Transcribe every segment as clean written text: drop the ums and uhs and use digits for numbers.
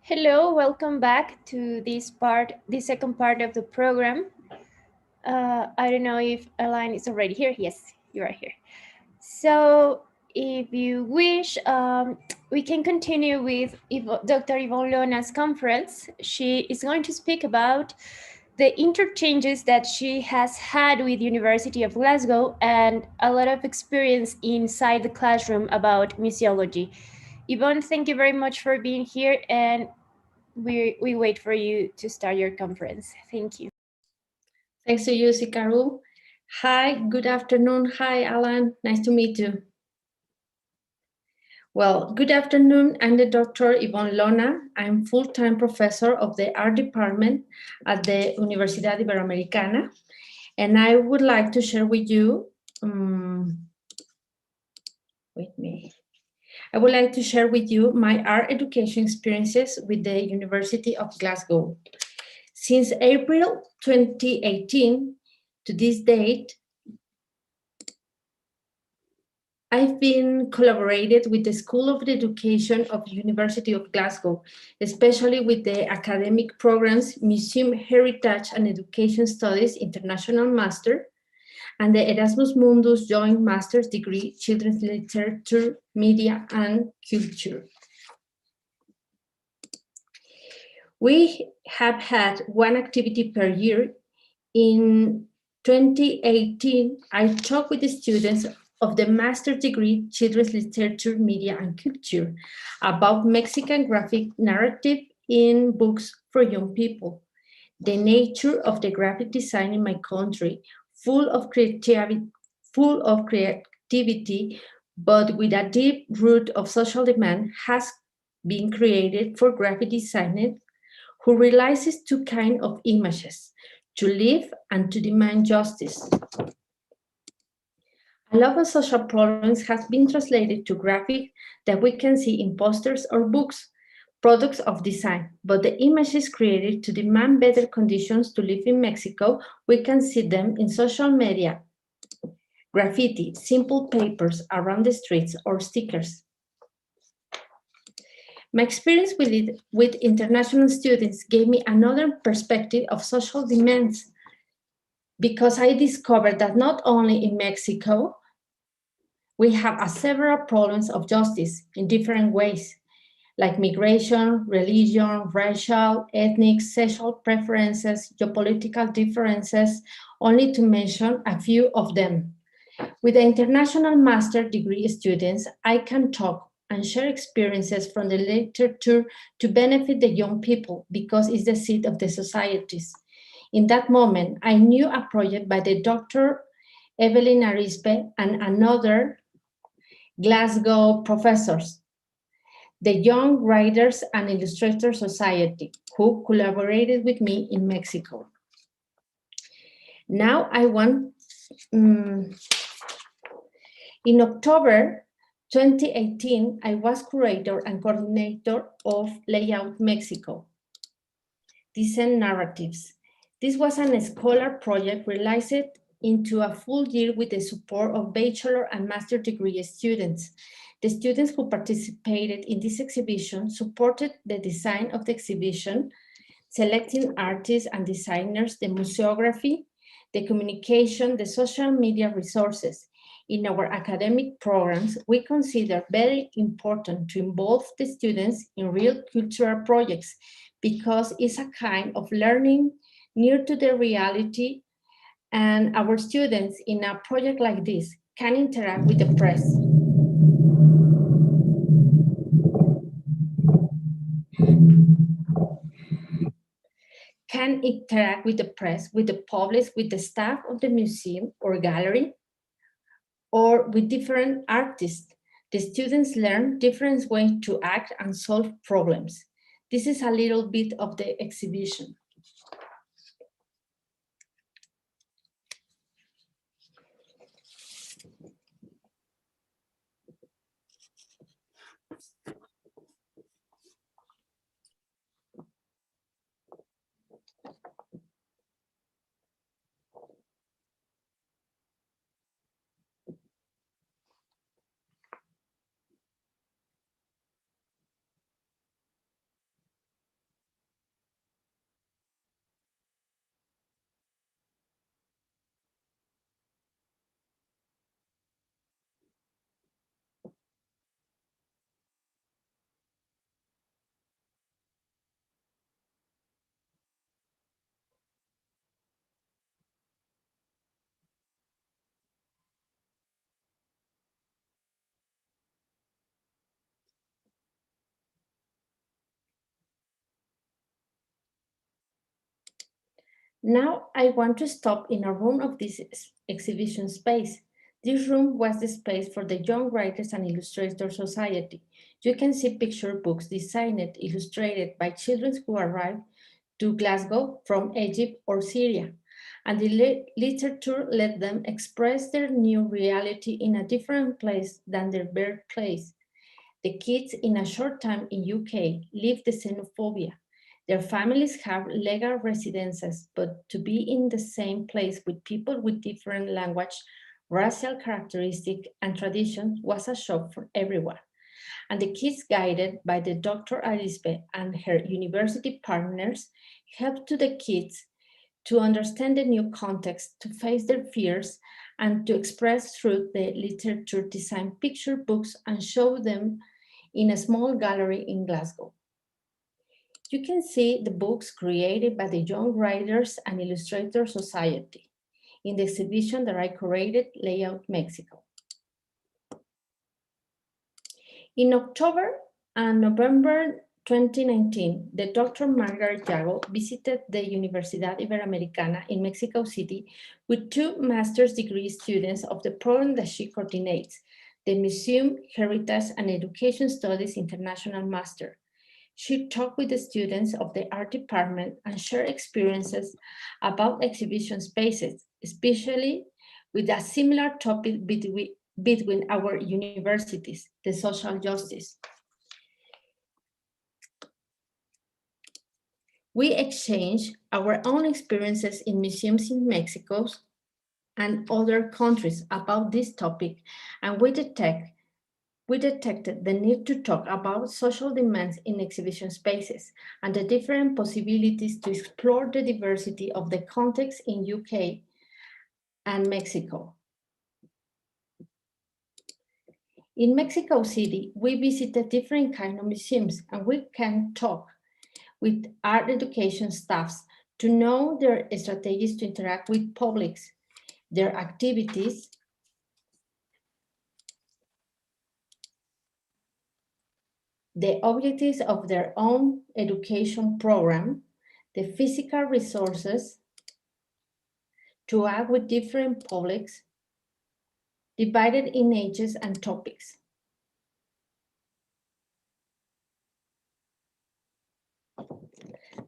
Hello, welcome back to this second part of the program. I don't know if Aline is already here. Yes, you are here. So, if you wish, we can continue with Dr. Yvonne Lona's conference. She is going to speak about the interchanges that she has had with University of Glasgow and a lot of experience inside the classroom about museology. Yvonne, thank you very much for being here, and we wait for you to start your conference. Thank you. Thanks to you, Sikaru. Hi, good afternoon. Hi, Alan. Nice to meet you. Well, good afternoon. I'm the Dr. Yvonne Lona. I'm full-time professor of the Art Department at the Universidad Iberoamericana. And I would like to share with you, I would like to share with you my art education experiences with the University of Glasgow. Since April 2018 to this date, I've been collaborated with the School of Education of the University of Glasgow, especially with the academic programs Museum Heritage and Education Studies International Master and the Erasmus Mundus Joint Master's Degree Children's Literature, Media and Culture. We have had one activity per year. In 2018, I talked with the students of the master's degree Children's Literature, Media and Culture about Mexican graphic narrative in books for young people, the nature of the graphic design in my country, full of creativity, but with a deep root of social demand, has been created for graphic designers who realizes two kinds of images, to live and to demand justice. A lot of social problems has been translated to graphic that we can see in posters or books, products of design, but the images created to demand better conditions to live in Mexico, we can see them in social media, graffiti, simple papers around the streets, or stickers. My experience with international students gave me another perspective of social demands because I discovered that not only in Mexico, we have several problems of justice in different ways, like migration, religion, racial, ethnic, sexual preferences, geopolitical differences, only to mention a few of them. With the international master degree students, I can talk and share experiences from the literature to benefit the young people because it's the seed of the societies. In that moment, I knew a project by the Dr. Evelyn Arispe and another Glasgow professors, the Young Writers and Illustrators Society, who collaborated with me in Mexico. Now I want, in October 2018, I was curator and coordinator of Layout Mexico, Design Narratives. This was a scholar project realized into a full year with the support of bachelor and master degree students. The students who participated in this exhibition supported the design of the exhibition, selecting artists and designers, the museography, the communication, the social media resources. In our academic programs, we consider very important to involve the students in real cultural projects because it's a kind of learning near to the reality, and our students in a project like this can interact with the press. Can interact with the press, with the public, with the staff of the museum or gallery, or with different artists. The students learn different ways to act and solve problems. This is a little bit of the exhibition. Now I want to stop in a room of this exhibition space. This room was the space for the Young Writers and Illustrators Society. You can see picture books designed, illustrated by children who arrived to Glasgow from Egypt or Syria, and the literature let them express their new reality in a different place than their birthplace. The kids in a short time in UK live the xenophobia. Their families have legal residences, but to be in the same place with people with different language, racial characteristics, and traditions was a shock for everyone. And the kids, guided by the Dr. Arisbe and her university partners, helped to the kids to understand the new context, to face their fears, and to express through the literature, design picture books, and show them in a small gallery in Glasgow. You can see the books created by the Young Writers and Illustrators Society in the exhibition that I curated, Layout Mexico. In October and November 2019, the Dr. Margaret Yago visited the Universidad Iberoamericana in Mexico City with 2 master's degree students of the program that she coordinates, the Museum, Heritage and Education Studies International Master. She talked with the students of the art department and shared experiences about exhibition spaces, especially with a similar topic between our universities, the social justice. We exchange our own experiences in museums in Mexico and other countries about this topic, and we detected the need to talk about social demands in exhibition spaces and the different possibilities to explore the diversity of the context in UK and Mexico. In Mexico City, we visited different kinds of museums, and we can talk with art education staffs to know their strategies to interact with publics, their activities, the objectives of their own education program, the physical resources to act with different publics, divided in ages and topics.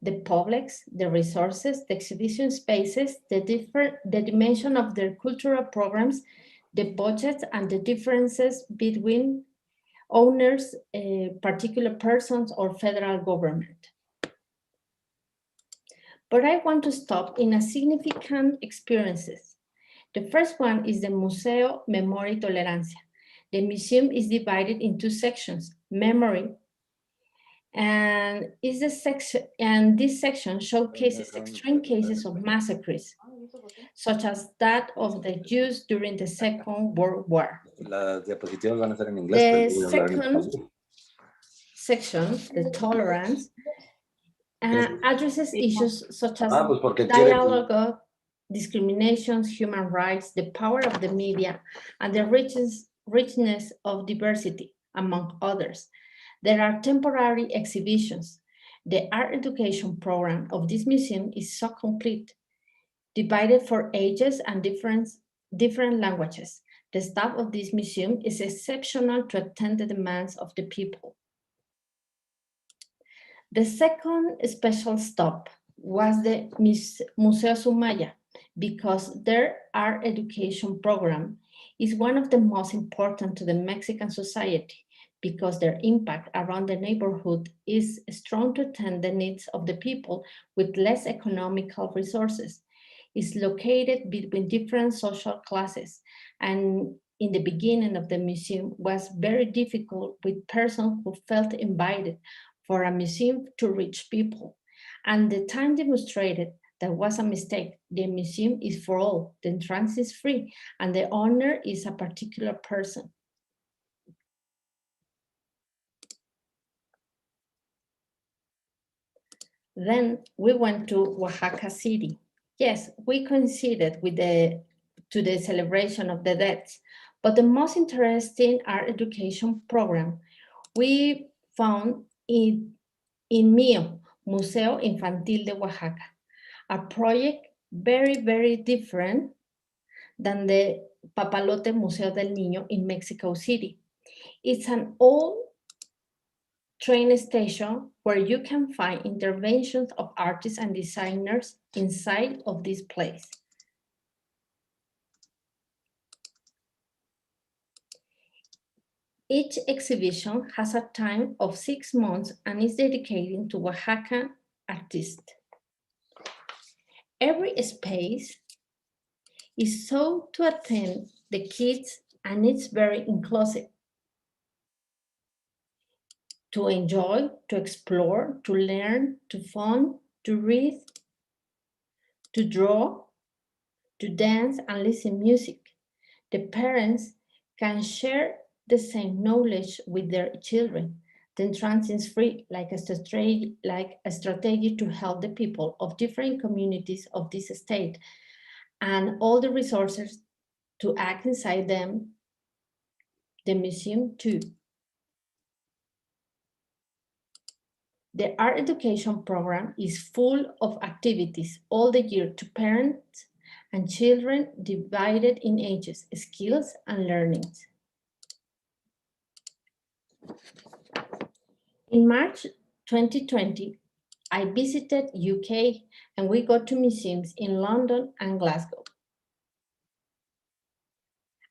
The publics, the resources, the exhibition spaces, the dimension of their cultural programs, the budgets, and the differences between owners, particular persons, or federal government. But I want to stop in a significant experiences. The first one is the Museo Memoria y Tolerancia. The museum is divided in 2 sections, memory, and this section showcases extreme cases of massacres, such as that of the Jews during the Second World War. Las diapositivas van a ser en inglés. The second section, the tolerance, addresses issues such as dialogue, discriminations, human rights, the power of the media, and the richness of diversity, among others. There are temporary exhibitions. The art education program of this museum is so complete, divided for ages and different languages. The staff of this museum is exceptional to attend the demands of the people. The second special stop was the Museo Sumaya, because their art education program is one of the most important to the Mexican society, because their impact around the neighborhood is strong to attend the needs of the people with less economical resources. It's located between different social classes, and in the beginning of the museum was very difficult with persons who felt invited for a museum to reach people. And the time demonstrated that was a mistake. The museum is for all, the entrance is free, and the owner is a particular person. Then we went to Oaxaca City. Yes, we coincided with to the celebration of the deaths, but the most interesting art education program we found in MIO, Museo Infantil de Oaxaca, a project very, very different than the Papalote Museo del Niño in Mexico City. It's an old train station where you can find interventions of artists and designers inside of this place. Each exhibition has a time of 6 months and is dedicated to Oaxaca artists. Every space is so to attend the kids and it's very inclusive. To enjoy, to explore, to learn, to fun, to read, to draw, to dance and listen music. The parents can share the same knowledge with their children. The entrance is free, like a strategy to help the people of different communities of this state and all the resources to act inside them, the museum too. The art education program is full of activities all the year to parents and children divided in ages, skills, and learnings. In March 2020, I visited UK and we go to museums in London and Glasgow.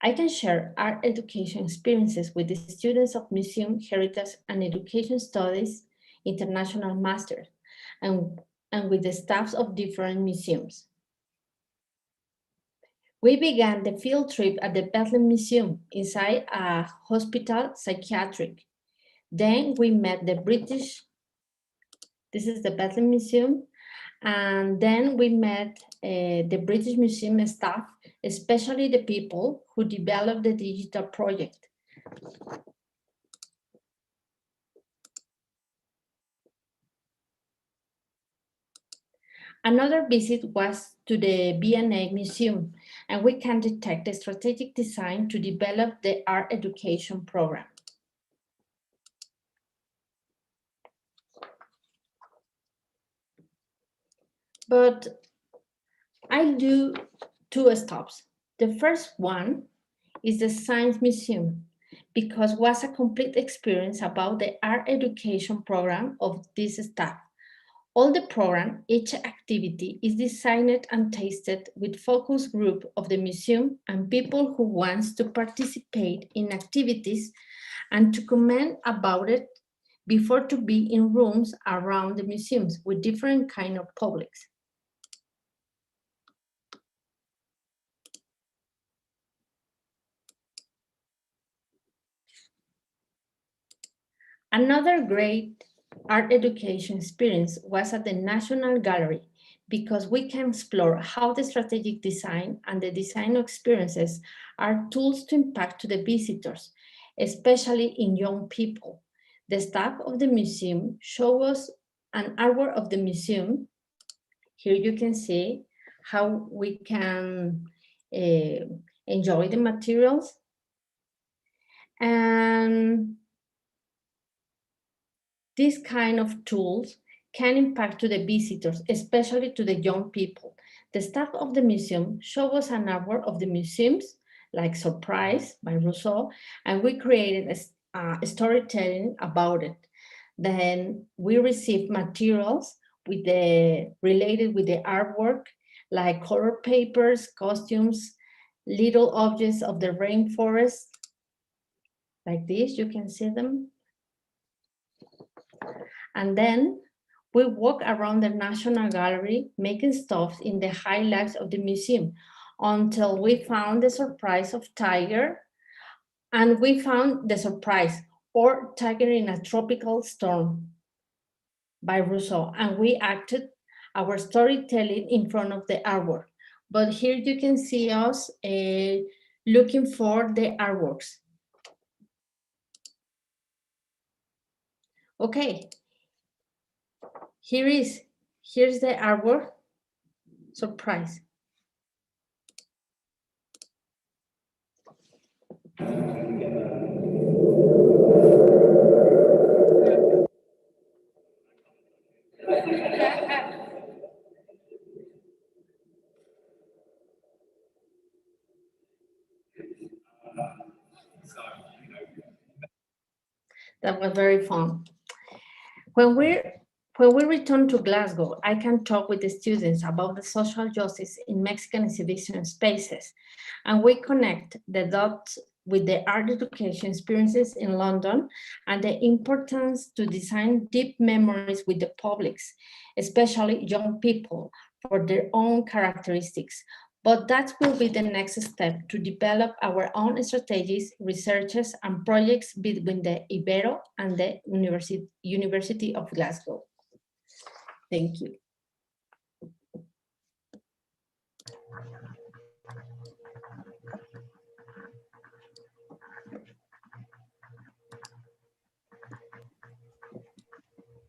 I can share art education experiences with the students of Museum, Heritage, and Education Studies International Masters and with the staffs of different museums. We began the field trip at the Bethlehem Museum inside a hospital psychiatric. Then we met the British, this is the Bethlehem Museum, and then we met the British Museum staff, especially the people who developed the digital project. Another visit was to the V&A Museum, and we can detect the strategic design to develop the art education program. But I do 2 stops. The first one is the Science Museum, because it was a complete experience about the art education program of this staff. All the program, each activity is designed and tested with focus group of the museum and people who wants to participate in activities and to comment about it before to be in rooms around the museums with different kind of publics. Another great art education experience was at the National Gallery because we can explore how the strategic design and the design experiences are tools to impact to the visitors, especially in young people. The staff of the museum show us an hour of the museum. Here you can see how we can enjoy the materials. And these kind of tools can impact to the visitors, especially to the young people. The staff of the museum show us an hour of the museums, like Surprise by Rousseau, and we created a storytelling about it. Then we received materials with related with the artwork, like color papers, costumes, little objects of the rainforest, like this, you can see them. And then we walk around the National Gallery, making stops in the highlights of the museum until we found the surprise of Tiger, and we found the surprise or Tiger in a Tropical Storm by Rousseau, and we acted our storytelling in front of the artwork. But here you can see us looking for the artworks. Okay. Here's the artwork, Surprise. That was very fun. When we return to Glasgow, I can talk with the students about the social justice in Mexican exhibition spaces, and we connect the dots with the art education experiences in London and the importance to design deep memories with the publics, especially young people, for their own characteristics. But that will be the next step to develop our own strategies, researches, and projects between the Ibero and the University of Glasgow. Thank you.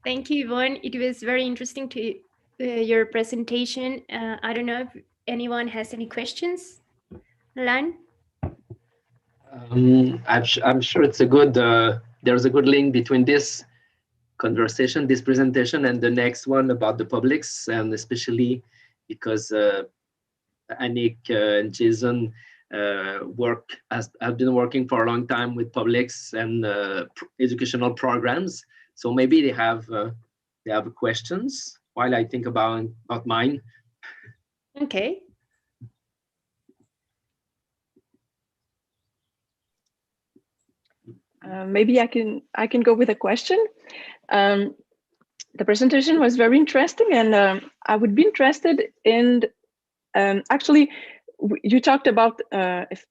Thank you, Yvonne. It was very interesting to your presentation. I don't know if anyone has any questions. Lan? I'm sure it's a good, there's a good link between this conversation, this presentation, and the next one about the publics, and especially because Anik and Jason have been working for a long time with publics and educational programs. So maybe they have questions while I think about mine. Okay. Maybe I can go with a question. The presentation was very interesting, and I would be interested in actually you talked about if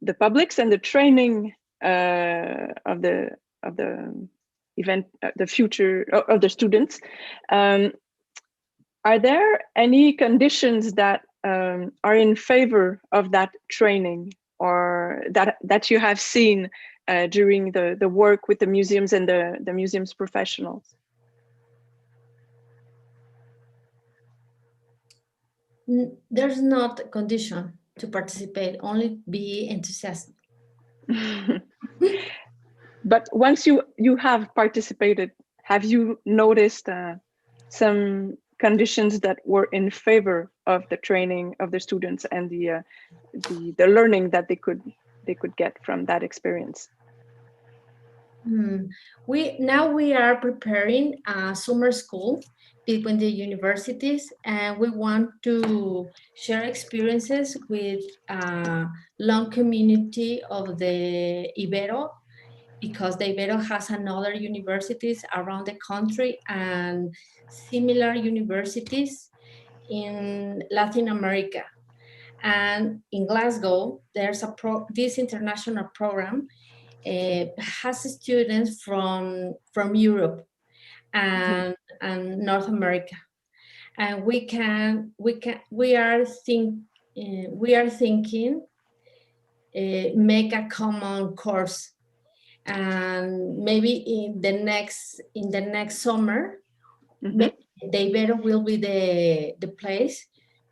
the publics and the training of the event, the future of the students. Are there any conditions that are in favor of that training, or that you have seen during the work with the museums and the museums professionals? There's not a condition to participate, only be enthusiastic. But once you have participated, have you noticed some conditions that were in favor of the training of the students and the learning that they could get from that experience? Now we are preparing a summer school between the universities, and we want to share experiences with a long community of the Ibero, because the Ibero has another universities around the country and similar universities in Latin America. And in Glasgow, there's this international program has students from Europe and North America, and we are thinking make a common course, and maybe in the next summer, the Ibero will be the place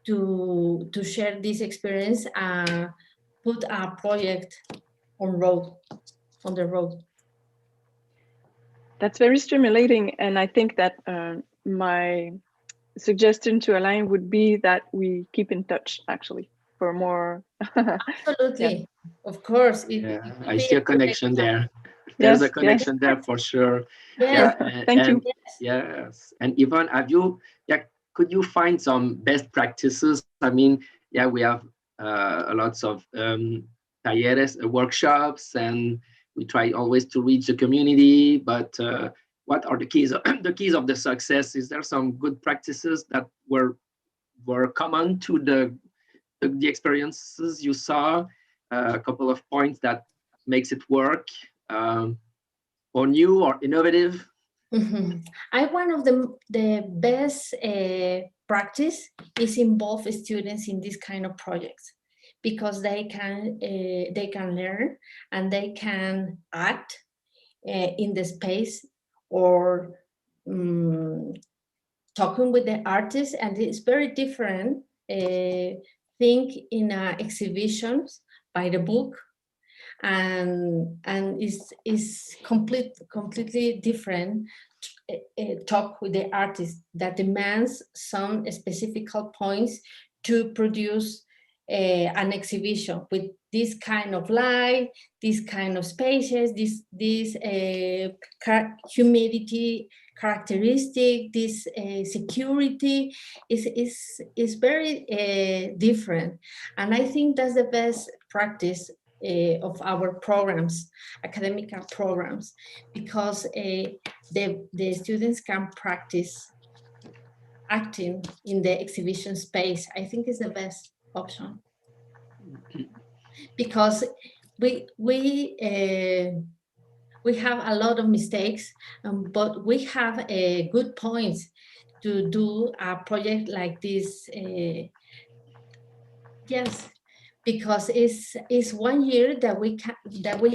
to share this experience and put a project on the road. That's very stimulating, and I think that my suggestion to Alain would be that we keep in touch, actually, for more. Absolutely, yeah. Of course. I see a connection there. There's a connection there for sure. Yeah. Thank you. Yes. And Yvonne, could you find some best practices? I mean, we have lots of talleres, workshops, and we try always to reach the community. But what are the keys of the success? Is there some good practices that were common to the experiences you saw? A couple of points that makes it work, or new or innovative? One of the best practice is involve students in this kind of projects, because they can learn and they can act in the space, or talking with the artists, and it's very different think in exhibitions by the book, and is completely different talk with the artist that demands some specific points to produce an exhibition with this kind of light, this kind of spaces, this humidity characteristic, this security is very different. And I think that's the best practice of our programs, academic programs, because the students can practice acting in the exhibition space. I think is the best option, because we have a lot of mistakes, but we have good points to do a project like this. Yes, because it's 1 year that we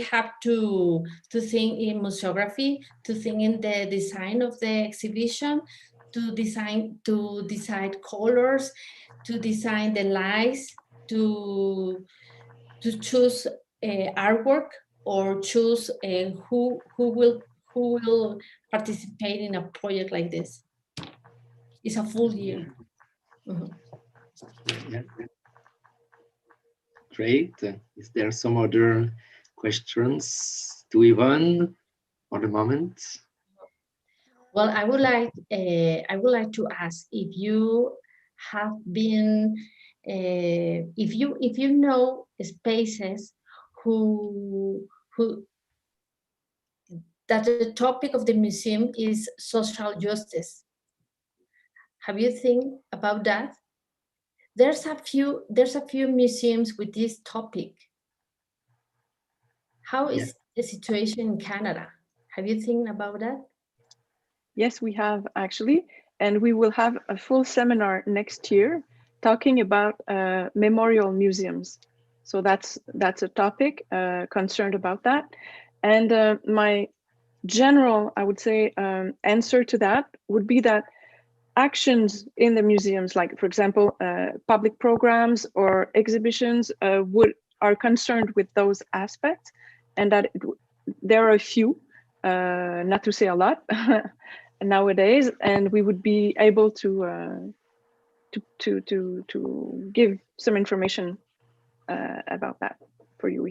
have to think in museography, to think in the design of the exhibition, to decide colors, to design the lights, to choose artwork, or choose who will participate in a project like this. It's a full year. Mm-hmm. Yeah. Great. Is there some other questions to Yvonne for the moment? Well, I would like to ask if you have been, if you know spaces that the topic of the museum is social justice. Have you think about that? There's a few museums with this topic. How is the situation in Canada? Have you think about that? Yes, we have actually, and we will have a full seminar next year talking about memorial museums. So that's a topic concerned about that. And my general, I would say, answer to that would be that actions in the museums, like for example, public programs or exhibitions, are concerned with those aspects, and that there are a few, not to say a lot, nowadays, and we would be able to give some information about that for you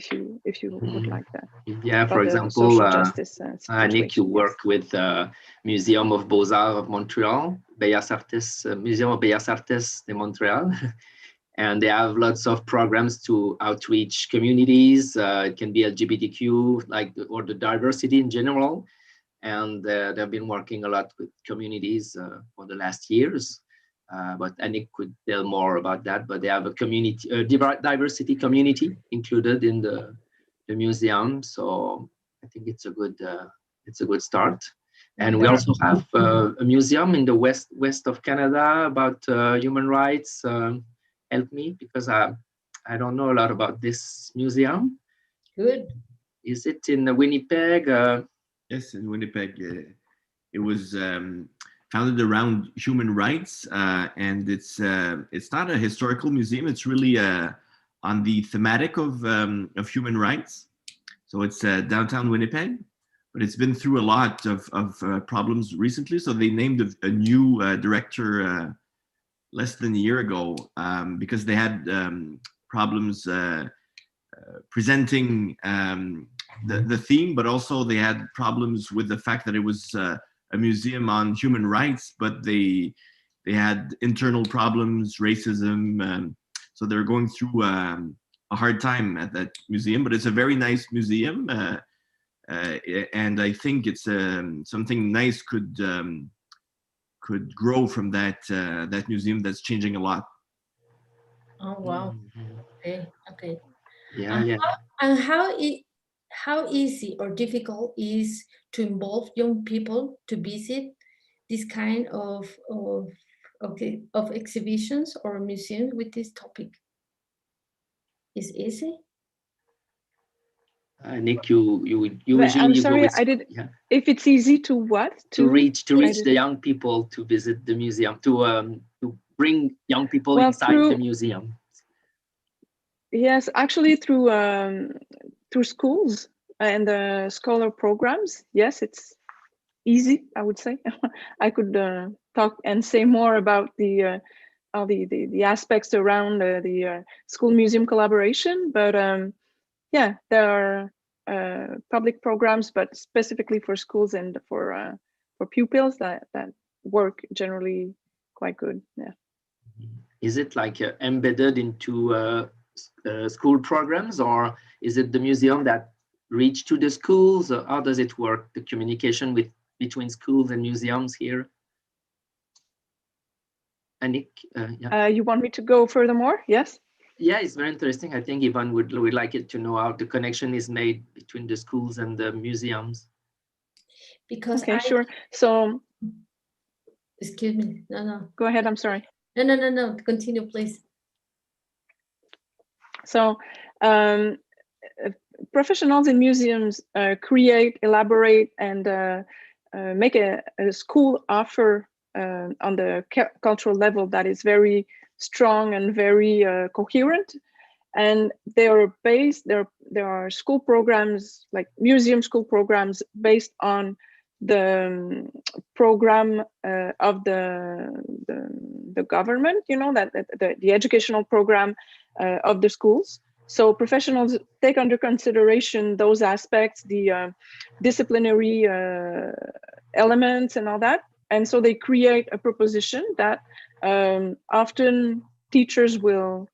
if you would like that. Yeah, for example, Nick, you work with Museum of Beaux-Arts of Montreal, Bellas Artes, Museum of Bellas Artes de Montreal, and they have lots of programs to outreach communities. It can be LGBTQ, or the diversity in general. And they've been working a lot with communities for the last years. But Nick could tell more about that. But they have a community, diversity community included in the museum. So I think it's a good start. And we also have a museum in the west of Canada about human rights. Help me, because I don't know a lot about this museum. Good. Is it in Winnipeg? Yes, in Winnipeg. It was founded around human rights, and it's not a historical museum. It's really on the thematic of human rights. So it's downtown Winnipeg, but it's been through a lot of problems recently. So they named a new director less than a year ago because they had problems presenting the theme, but also they had problems with the fact that it was a museum on human rights, but they had internal problems, racism. So they're going through a hard time at that museum, but it's a very nice museum. And I think it's something nice could grow from that museum that's changing a lot. Oh, wow. Mm-hmm. Okay. Yeah. And how easy or difficult is to involve young people to visit this kind of exhibitions or museums with this topic? Is easy? Nick, you usually I'm sorry, go with, I did. Yeah. If it's easy to what? To reach the young people to visit the museum, to bring young people inside the museum. Yes, actually through schools and the scholar programs. Yes, it's easy, I would say. I could talk and say more about the all the aspects around the school museum collaboration, but yeah, there are public programs, but specifically for schools and for pupils that work generally quite good. Yeah. Is it like embedded into school programs, or is it the museum that reach to the schools? Or how does it work, the communication between schools and museums here? Anik, yeah. You want me to go furthermore? Yes. Yeah, it's very interesting. I think Ivan would like it to know how the connection is made between the schools and the museums. Because okay, sure. So, excuse me. No. Go ahead. I'm sorry. No. Continue, please. So, professionals in museums create, elaborate, and make a school offer on the cultural level that is very strong and very coherent. And they are based, there are school programs, like museum school programs, based on the program of the government, you know, that the educational program of the schools. So professionals take under consideration those aspects, the disciplinary elements and all that. And so they create a proposition that often teachers will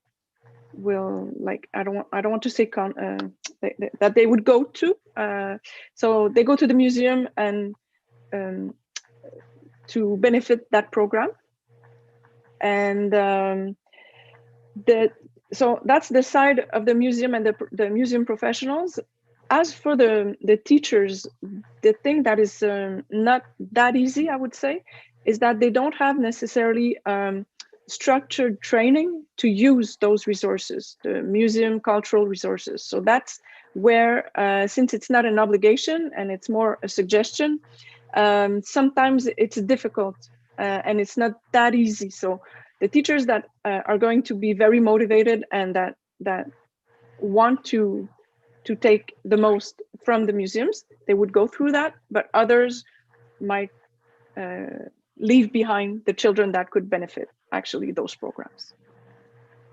like, I don't want to say that they would go to. So they go to the museum and to benefit that program. And so that's the side of the museum and the museum professionals. As for the teachers, the thing that is not that easy, I would say, is that they don't have necessarily structured training to use those resources, the museum cultural resources. So that's where, since it's not an obligation and it's more a suggestion, sometimes it's difficult and it's not that easy. So the teachers that are going to be very motivated and that want to take the most from the museums, they would go through that, but others might leave behind the children that could benefit actually those programs.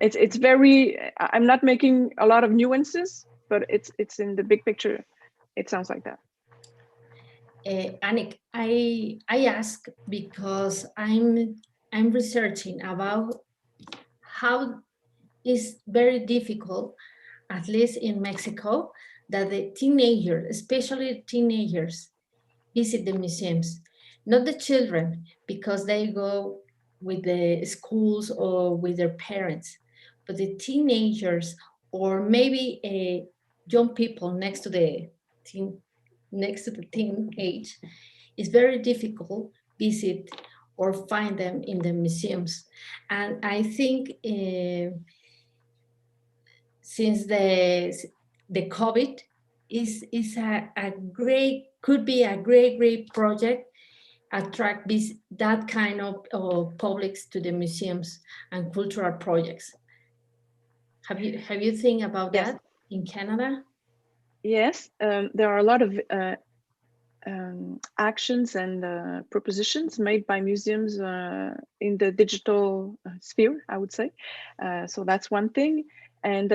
It's very, I'm not making a lot of nuances, but it's in the big picture, it sounds like that. Anik, I ask because I'm researching about how it's very difficult, at least in Mexico, that the teenagers, especially teenagers, visit the museums. Not the children, because they go with the schools or with their parents, but the teenagers or maybe young people next to the teen age, it's very difficult visit or find them in the museums. And I think since the COVID is a great, could be a great project, attract that kind of publics to the museums and cultural projects. Have you think about Yes. that in Canada? Yes, there are a lot of actions and propositions made by museums in the digital sphere, I would say. So that's one thing. And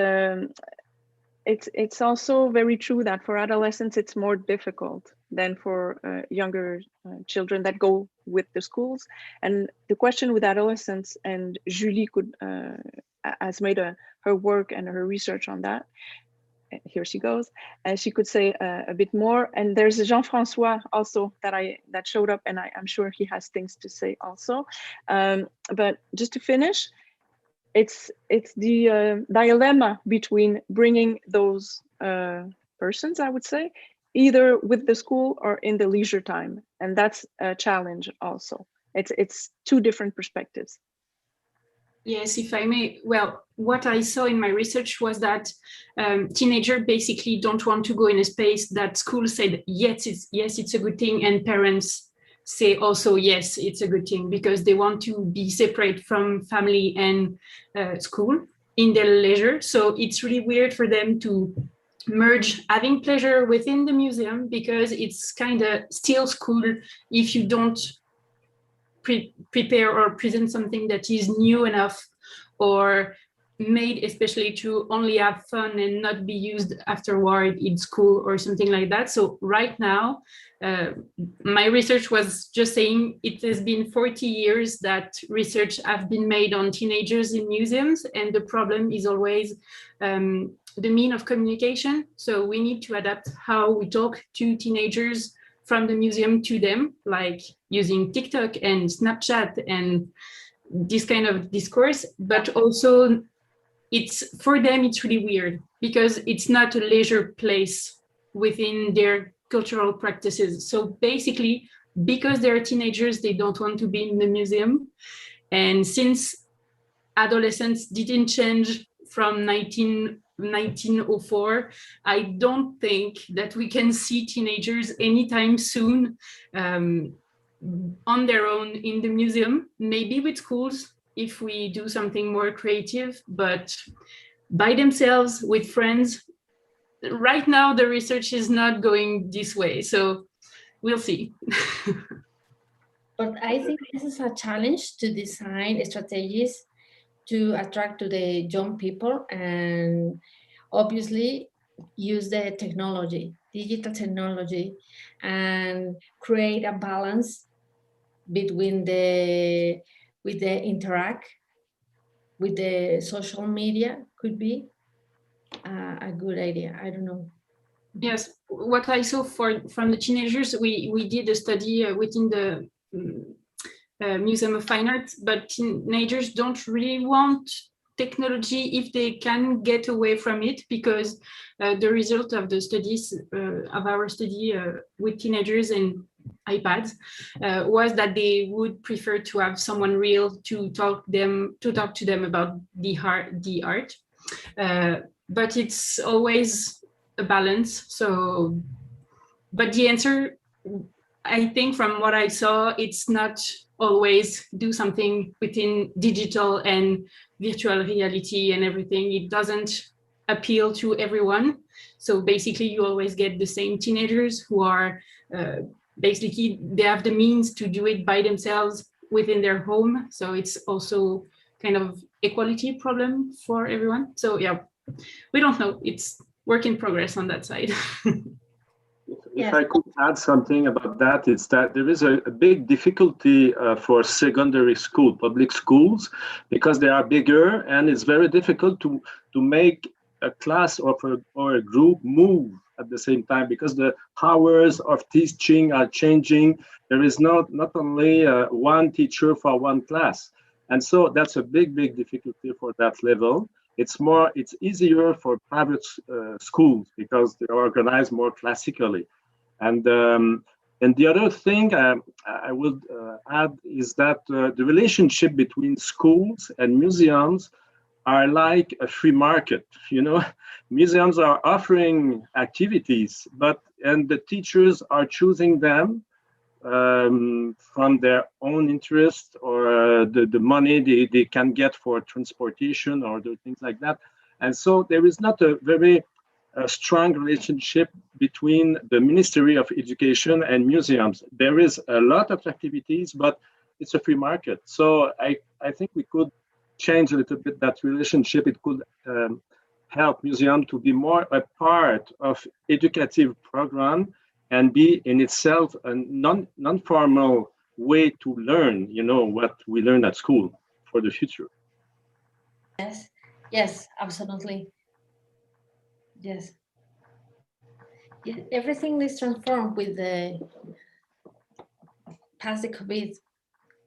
it's also very true that for adolescents, it's more difficult than for younger children that go with the schools. And the question with adolescents, and Julie has made her work and her research on that. Here she goes, and she could say a bit more. And there's Jean-François also that showed up, and I'm sure he has things to say also. But just to finish, it's the dilemma between bringing those persons, I would say, either with the school or in the leisure time, and that's a challenge also. It's two different perspectives. Yes, if I may. Well, what I saw in my research was that teenagers basically don't want to go in a space that school said, yes, it's a good thing, and parents say also, yes, it's a good thing, because they want to be separate from family and school in their leisure. So it's really weird for them to merge having pleasure within the museum, because it's kind of still school if you don't prepare or present something that is new enough or made especially to only have fun and not be used afterward in school or something like that. So right now, my research was just saying it has been 40 years that research have been made on teenagers in museums, and the problem is always the mean of communication. So we need to adapt how we talk to teenagers from the museum to them, like using TikTok and Snapchat and this kind of discourse, but also it's for them, it's really weird because it's not a leisure place within their cultural practices. So basically, because they're teenagers, they don't want to be in the museum. And since adolescence didn't change from 1904, I don't think that we can see teenagers anytime soon on their own in the museum, maybe with schools if we do something more creative, but by themselves with friends. Right now, the research is not going this way, so we'll see. But I think this is a challenge to design strategies to attract to the young people and obviously use the technology, digital technology, and create a balance between with the interact with the social media could be a good idea. I don't know. Yes, what I saw from the teenagers, we did a study within the Museum of Fine Arts, but teenagers don't really want technology if they can get away from it, because the result of the studies of our study with teenagers and iPads was that they would prefer to have someone real to talk to them about the art. But it's always a balance. So, but the answer, I think from what I saw, it's not always do something within digital and virtual reality and everything. It doesn't appeal to everyone. So basically you always get the same teenagers who are basically, they have the means to do it by themselves within their home. So it's also kind of equality problem for everyone. So yeah, we don't know. It's work in progress on that side. If I could add something about that, it's that there is a big difficulty for secondary school, public schools, because they are bigger, and it's very difficult to make a class or a group move at the same time, because the hours of teaching are changing. There is not only one teacher for one class. And so that's a big difficulty for that level. It's easier for private schools because they are organized more classically. And the other thing I would add is that the relationship between schools and museums are like a free market. You know, museums are offering activities, and the teachers are choosing them from their own interest or the money they can get for transportation or the things like that. And so there is not a very strong relationship between the Ministry of Education and museums. There is a lot of activities, but it's a free market. So I think we could change a little bit that relationship. It could help museum to be more a part of educative program and be in itself a non-formal way to learn, you know, what we learn at school for the future. Yes, absolutely. Yes. Everything is transformed with the past the COVID.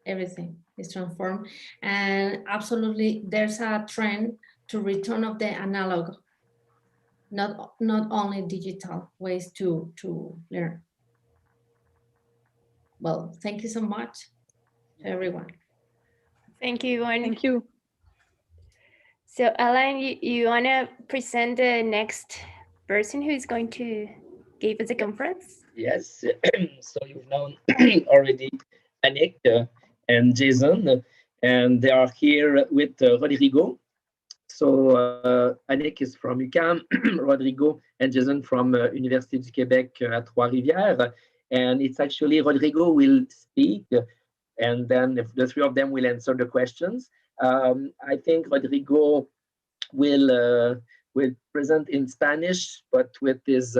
Everything is transformed, and absolutely there's a trend to return of the analog, not only digital ways to learn. Well, thank you so much to everyone. Thank you, Yvonne. Thank you. So Alain, you want to present the next person who is going to give us a conference? Yes, so you've known already Anik and Jason, and they are here with Rodrigo. So Anik is from UQAM, Rodrigo and Jason from Université du Québec at Trois-Rivières. And it's actually Rodrigo will speak and then if the three of them will answer the questions. I think Rodrigo will present in Spanish, but with his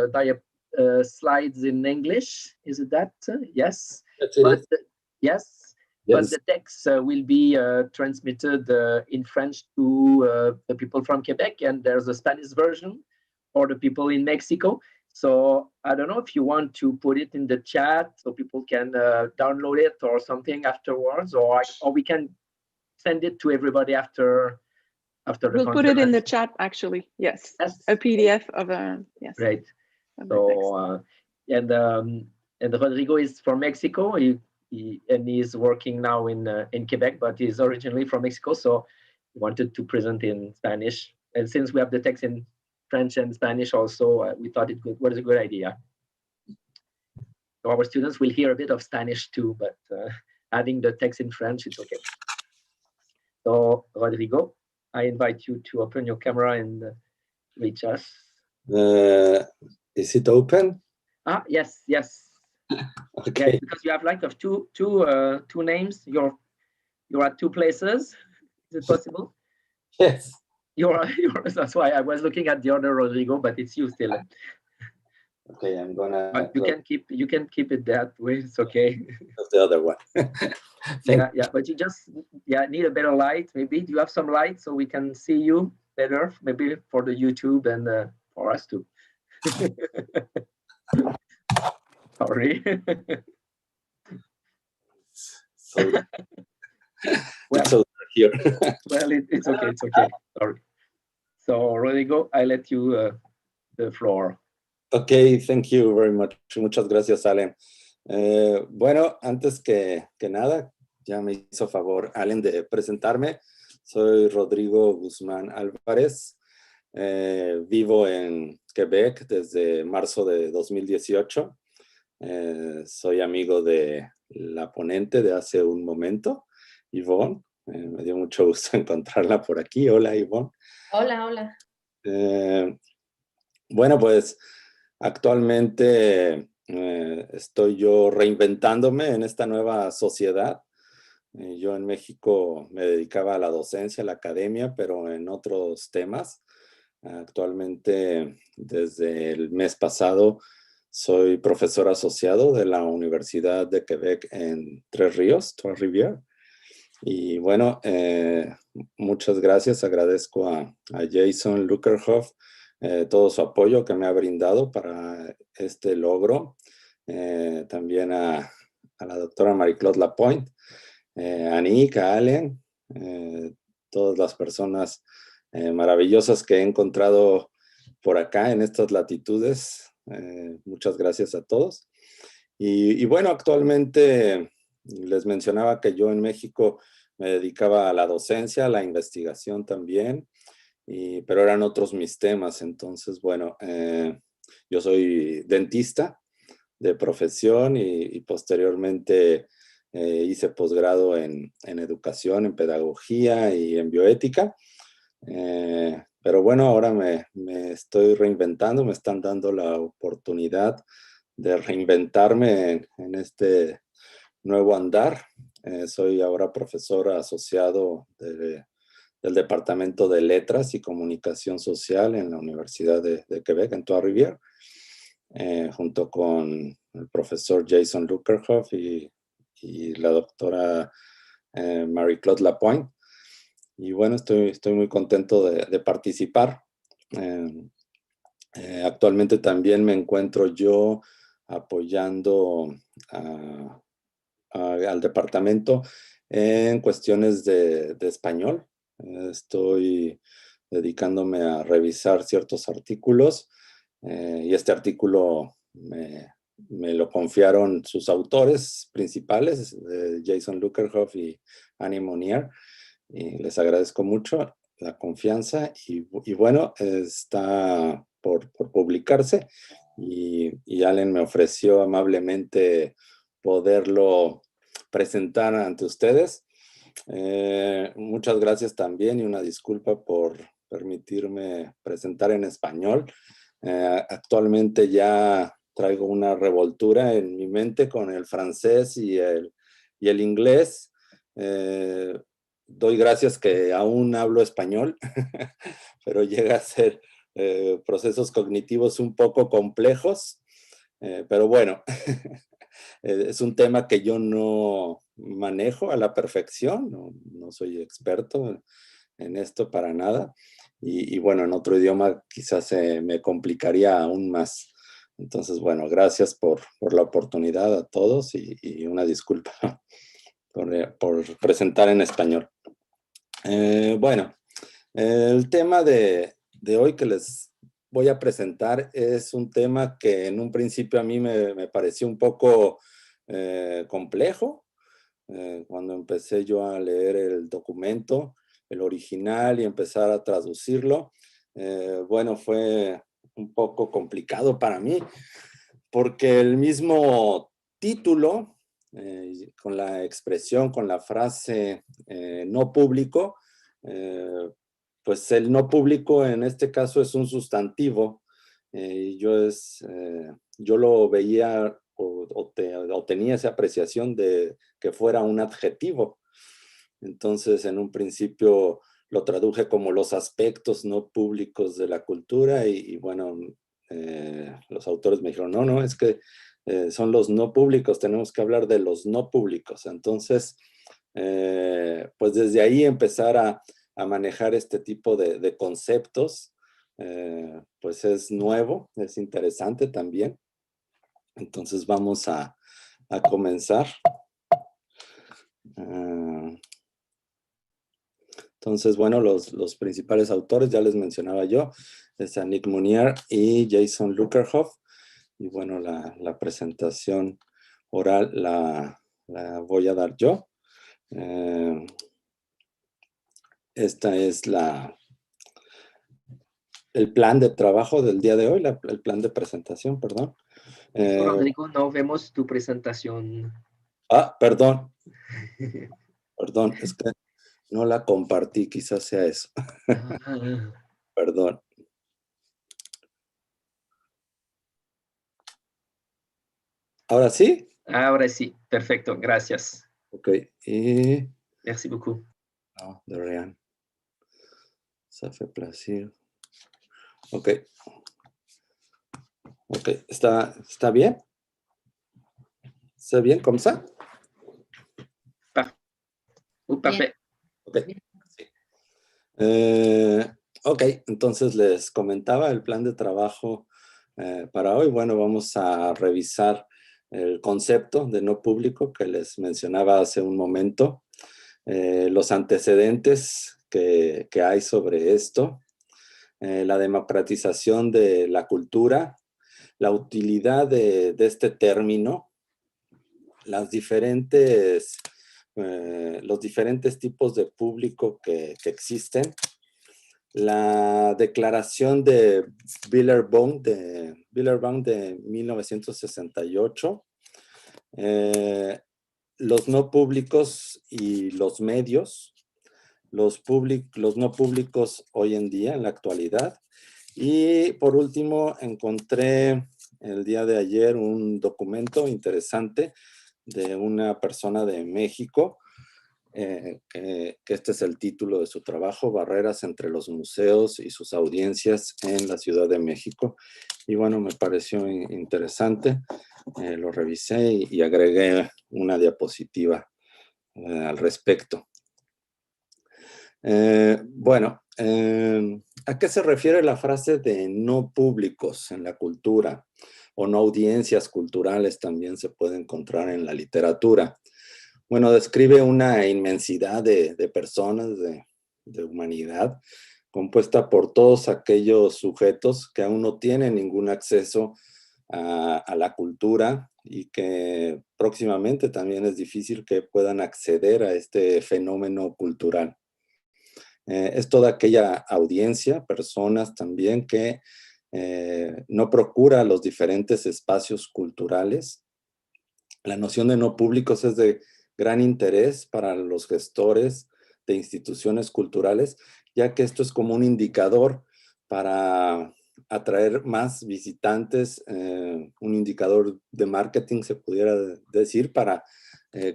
slides in English. Is it that? Yes. That's it. Yes. Yes. But the text will be transmitted in French to the people from Quebec, and there's a Spanish version for the people in Mexico. So I don't know if you want to put it in the chat so people can download it or something afterwards, or we can send it to everybody after the We'll put it in the chat, actually. Yes. Yes. A PDF of a, yes. Great. Of the text. So and Rodrigo is from Mexico. He's working now in Quebec, but he's originally from Mexico, so he wanted to present in Spanish. And since we have the text in French and Spanish also, we thought it was a good idea. So our students will hear a bit of Spanish too, but having the text in French, it's okay. So Rodrigo, I invite you to open your camera and reach us. Is it open? Yes. Okay. Yes, because you have like of two names. You're at two places. Is it possible? Yes. You're that's why I was looking at the other Rodrigo, but it's you still. Okay, I'm gonna. But you can keep it that way. It's okay. The other one. Yeah. But you just need a better light. Maybe do you have some light so we can see you better? Maybe for the YouTube and for us too. Sorry. So, well, so here. Well, it's okay. It's okay. Sorry. So, Rodrigo, I let you the floor. Okay, thank you very much. Muchas gracias, Allen. Bueno, antes que nada, ya me hizo favor Allen de presentarme. Soy Rodrigo Guzmán Álvarez. Vivo en Quebec desde marzo de 2018. Soy amigo de la ponente de hace un momento, Yvonne. Me dio mucho gusto encontrarla por aquí. Hola, Yvonne. Hola. Bueno, pues actualmente estoy yo reinventándome en esta nueva sociedad. Yo en México me dedicaba a la docencia, a la academia, pero en otros temas. Actualmente, desde el mes pasado, soy profesor asociado de la Universidad de Quebec en Tres Ríos, Trois-Rivières. Y bueno, muchas gracias. Agradezco a Jason Lukerhoff todo su apoyo que me ha brindado para este logro. También a la doctora Marie-Claude Lapointe, a Nick, a Allen, todas las personas maravillosas que he encontrado por acá en estas latitudes. Muchas gracias a todos. Y bueno, actualmente les mencionaba que yo en México me dedicaba a la docencia, a la investigación también, pero eran otros mis temas. Entonces, bueno, yo soy dentista de profesión y posteriormente hice posgrado en educación, en pedagogía y en bioética. Pero bueno, ahora me estoy reinventando, me están dando la oportunidad de reinventarme en este nuevo andar. Soy ahora profesor asociado del Departamento de Letras y Comunicación Social en la Universidad de Quebec, en Trois-Rivières, junto con el profesor Jason Lukerhoff y la doctora Marie-Claude Lapointe. Y bueno, estoy muy contento de participar. Actualmente también me encuentro yo apoyando al departamento en cuestiones de español. Estoy dedicándome a revisar ciertos artículos y este artículo me lo confiaron sus autores principales, Jason Lukerhoff y Annie Monnier. Y les agradezco mucho la confianza y bueno, está por publicarse y Allen me ofreció amablemente poderlo presentar ante ustedes. Muchas gracias también y una disculpa por permitirme presentar en español. Actualmente ya traigo una revoltura en mi mente con el francés y el y el inglés. Doy gracias que aún hablo español, pero llega a ser procesos cognitivos un poco complejos, pero bueno, es un tema que yo no manejo a la perfección, no soy experto en esto para nada, y bueno, en otro idioma quizás se me complicaría aún más. Entonces, bueno, gracias por la oportunidad a todos y una disculpa por presentar en español. Bueno, el tema de hoy que les voy a presentar es un tema que en un principio a mí me pareció un poco complejo. Cuando empecé yo a leer el documento, el original, y empezar a traducirlo, bueno, fue un poco complicado para mí, porque el mismo título, con la expresión, con la frase no público, pues el no público en este caso es un sustantivo. Yo lo veía o tenía esa apreciación de que fuera un adjetivo. Entonces, en un principio lo traduje como los aspectos no públicos de la cultura y bueno, los autores me dijeron, no, es que son los no públicos, tenemos que hablar de los no públicos. Entonces, pues desde ahí empezar a manejar este tipo de conceptos, pues es nuevo, es interesante también. Entonces vamos a comenzar. Entonces, bueno, los principales autores, ya les mencionaba yo, es a Nick Munier y Jason Lukerhoff. Y bueno, la presentación oral la voy a dar yo. Esta es el plan de trabajo del día de hoy, el plan de presentación, perdón. Rodrigo, no vemos tu presentación. Perdón. Perdón, es que no la compartí, quizás sea eso. Perdón. ¿Ahora sí? Ahora sí, perfecto, gracias. Ok, y... Merci beaucoup. No, de Reunión. Ça fait plaisir. Ok. Ok, ¿está bien? ¿Está bien? ¿Cómo está? Parfait. Ok. Sí. Ok, entonces les comentaba el plan de trabajo para hoy. Bueno, vamos a revisar el concepto de no público que les mencionaba hace un momento, los antecedentes que hay sobre esto, la democratización de la cultura, la utilidad de este término, los diferentes tipos de público que existen, la declaración de Villeurbanne de 1968, los no públicos y los medios, los no públicos hoy en día, en la actualidad. Y por último, encontré el día de ayer un documento interesante de una persona de México, que este es el título de su trabajo, Barreras entre los museos y sus audiencias en la Ciudad de México. Y bueno, me pareció interesante, lo revisé y agregué una diapositiva al respecto. Bueno, ¿a qué se refiere la frase de no públicos en la cultura? O no audiencias culturales también se puede encontrar en la literatura. Bueno, describe una inmensidad de personas, de humanidad, compuesta por todos aquellos sujetos que aún no tienen ningún acceso a la cultura y que próximamente también es difícil que puedan acceder a este fenómeno cultural. Es toda aquella audiencia, personas también que no procura los diferentes espacios culturales. La noción de no públicos es de gran interés para los gestores de instituciones culturales, ya que esto es como un indicador para atraer más visitantes, un indicador de marketing se pudiera decir, para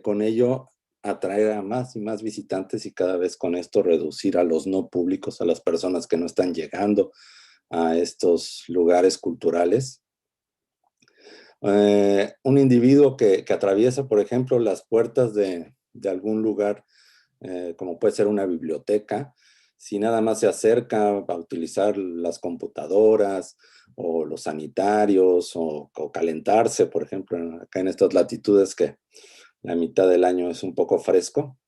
con ello atraer a más y más visitantes y cada vez con esto reducir a los no públicos, a las personas que no están llegando a estos lugares culturales. Un individuo que atraviesa, por ejemplo, las puertas de algún lugar, como puede ser una biblioteca, si nada más se acerca a utilizar las computadoras o los sanitarios o calentarse, por ejemplo, acá en estas latitudes que la mitad del año es un poco fresco,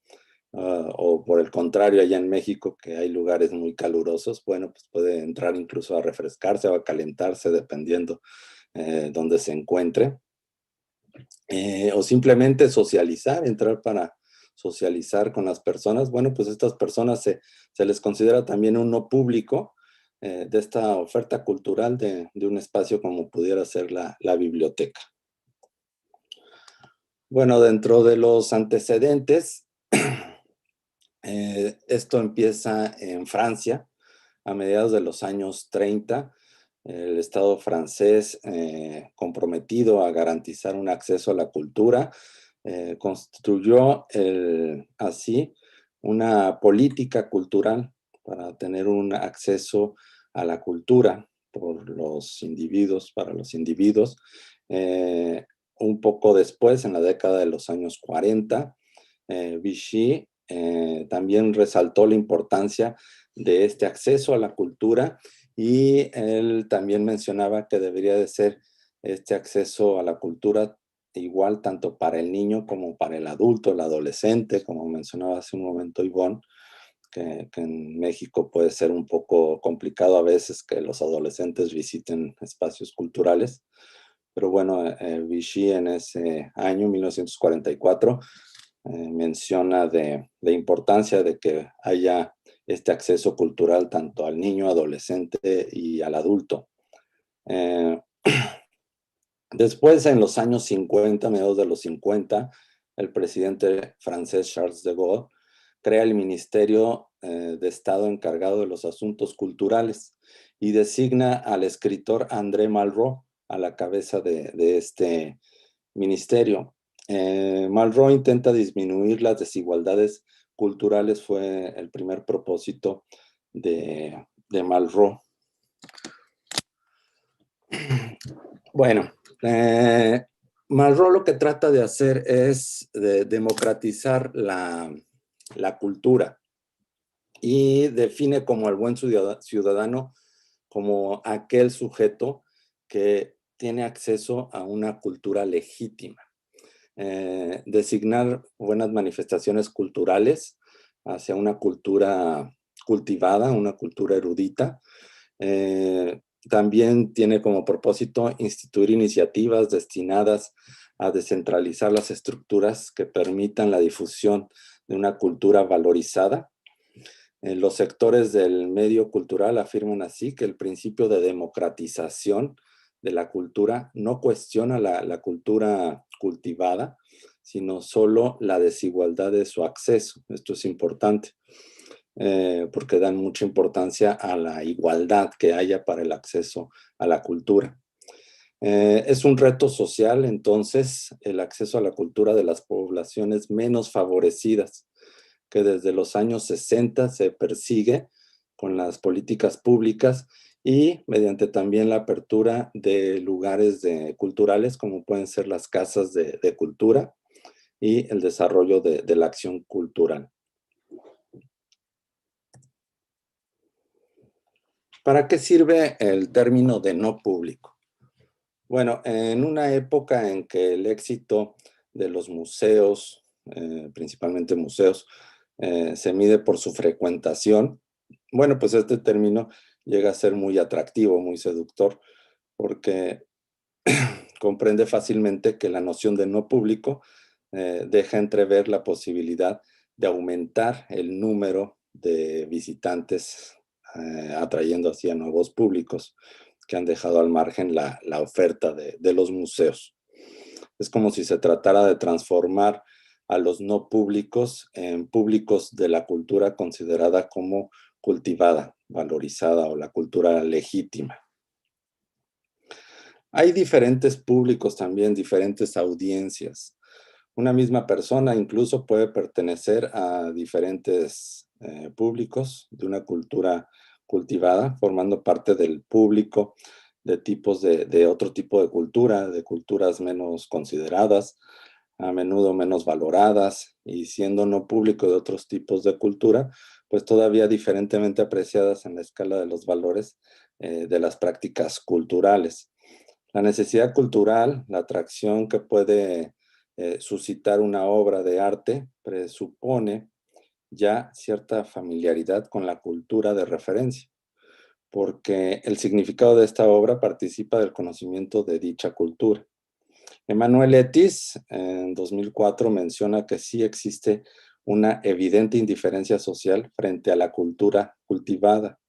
o por el contrario, allá en México, que hay lugares muy calurosos, bueno, pues puede entrar incluso a refrescarse o a calentarse, dependiendo donde se encuentre. O simplemente socializar, entrar para socializar con las personas. Bueno, pues estas personas se les considera también un no público de esta oferta cultural de un espacio como pudiera ser la biblioteca. Bueno, dentro de los antecedentes, esto empieza en Francia a mediados de los años 30. El Estado francés, comprometido a garantizar un acceso a la cultura, construyó así una política cultural para tener un acceso a la cultura por los individuos, para los individuos. Un poco después, en la década de los años 40, Vichy también resaltó la importancia de este acceso a la cultura y él también mencionaba que debería de ser este acceso a la cultura igual tanto para el niño como para el adulto, el adolescente, como mencionaba hace un momento Ivonne, que en México puede ser un poco complicado a veces que los adolescentes visiten espacios culturales. Pero bueno, Vichy en ese año, 1944, menciona de la importancia de que haya este acceso cultural tanto al niño, adolescente y al adulto. Después, en los años 50, mediados de los 50, el presidente francés Charles de Gaulle crea el Ministerio de Estado encargado de los asuntos culturales y designa al escritor André Malraux a la cabeza de este ministerio. Malraux intenta disminuir las desigualdades culturales, fue el primer propósito de Malraux. Bueno, Malraux lo que trata de hacer es de democratizar la cultura y define como el buen ciudadano como aquel sujeto que tiene acceso a una cultura legítima. Designar buenas manifestaciones culturales hacia una cultura cultivada, una cultura erudita. También tiene como propósito instituir iniciativas destinadas a descentralizar las estructuras que permitan la difusión de una cultura valorizada. Los sectores del medio cultural afirman así que el principio de democratización de la cultura no cuestiona la cultura cultivada, sino solo la desigualdad de su acceso. Esto es importante, porque dan mucha importancia a la igualdad que haya para el acceso a la cultura. Es un reto social, entonces, el acceso a la cultura de las poblaciones menos favorecidas, que desde los años 60 se persigue con las políticas públicas y mediante también la apertura de lugares culturales, como pueden ser las casas de cultura y el desarrollo de la acción cultural. ¿Para qué sirve el término de no público? Bueno, en una época en que el éxito de los museos, principalmente museos, se mide por su frecuentación, bueno, pues este término llega a ser muy atractivo, muy seductor, porque comprende fácilmente que la noción de no público deja entrever la posibilidad de aumentar el número de visitantes, atrayendo así a nuevos públicos que han dejado al margen la oferta de los museos. Es como si se tratara de transformar a los no públicos en públicos de la cultura considerada como cultivada, valorizada o la cultura legítima. Hay diferentes públicos también, diferentes audiencias. Una misma persona incluso puede pertenecer a diferentes públicos de una cultura cultivada, formando parte del público de tipos de otro tipo de cultura, de culturas menos consideradas, a menudo menos valoradas, y siendo no público de otros tipos de cultura, pues todavía diferentemente apreciadas en la escala de los valores de las prácticas culturales. La necesidad cultural, la atracción que puede suscitar una obra de arte, presupone ya cierta familiaridad con la cultura de referencia, porque el significado de esta obra participa del conocimiento de dicha cultura. Emmanuel Etis, en 2004, menciona que sí existe una evidente indiferencia social frente a la cultura cultivada,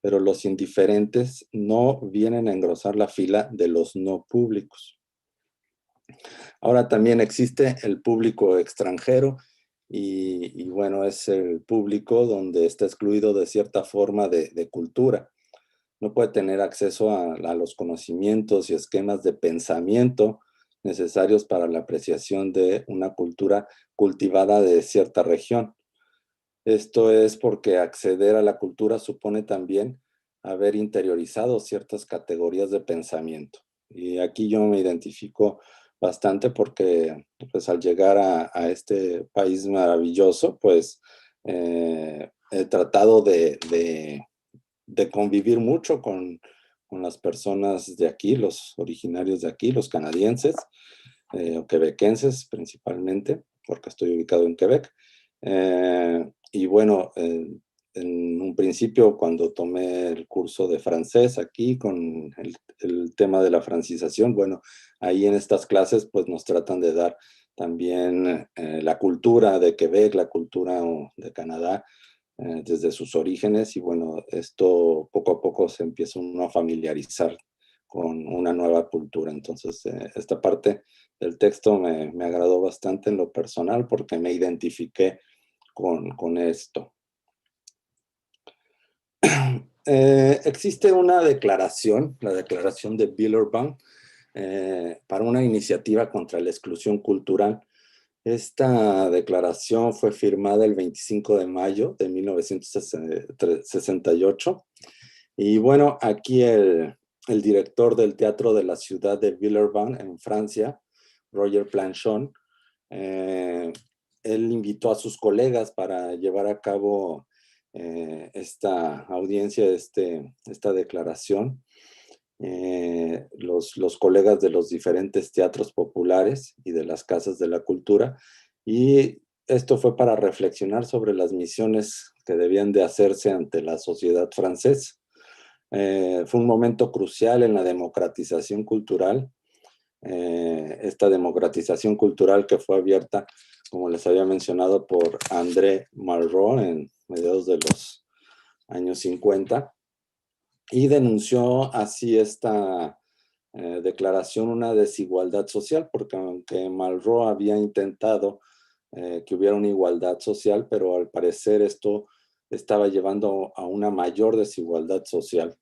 pero los indiferentes no vienen a engrosar la fila de los no públicos. Ahora también existe el público extranjero y bueno, es el público donde está excluido de cierta forma de cultura. No puede tener acceso a los conocimientos y esquemas de pensamiento necesarios para la apreciación de una cultura cultivada de cierta región. Esto es porque acceder a la cultura supone también haber interiorizado ciertas categorías de pensamiento. Y aquí yo me identifico bastante porque pues, al llegar a este país maravilloso, pues he tratado de convivir mucho con las personas de aquí, los originarios de aquí, los canadienses, o quebequenses principalmente, porque estoy ubicado en Quebec. Y bueno, en un principio cuando tomé el curso de francés aquí con el tema de la francización, bueno, ahí en estas clases pues nos tratan de dar también la cultura de Quebec, la cultura de Canadá, desde sus orígenes, y bueno, esto poco a poco se empieza uno a familiarizar con una nueva cultura. Entonces, esta parte del texto me agradó bastante en lo personal porque me identifiqué con esto. Existe una declaración, la declaración de Bilderberg, para una iniciativa contra la exclusión cultural. Esta declaración fue firmada el 25 de mayo de 1968. Y bueno, aquí el director del Teatro de la Ciudad de Villeurbanne, en Francia, Roger Planchon, él invitó a sus colegas para llevar a cabo esta audiencia, esta declaración. Los colegas de los diferentes teatros populares y de las casas de la cultura, y esto fue para reflexionar sobre las misiones que debían de hacerse ante la sociedad francesa. Fue un momento crucial en la democratización cultural, esta democratización cultural que fue abierta, como les había mencionado, por André Malraux en mediados de los años 50, y denunció así esta declaración una desigualdad social, porque aunque Malraux había intentado que hubiera una igualdad social, pero al parecer esto estaba llevando a una mayor desigualdad social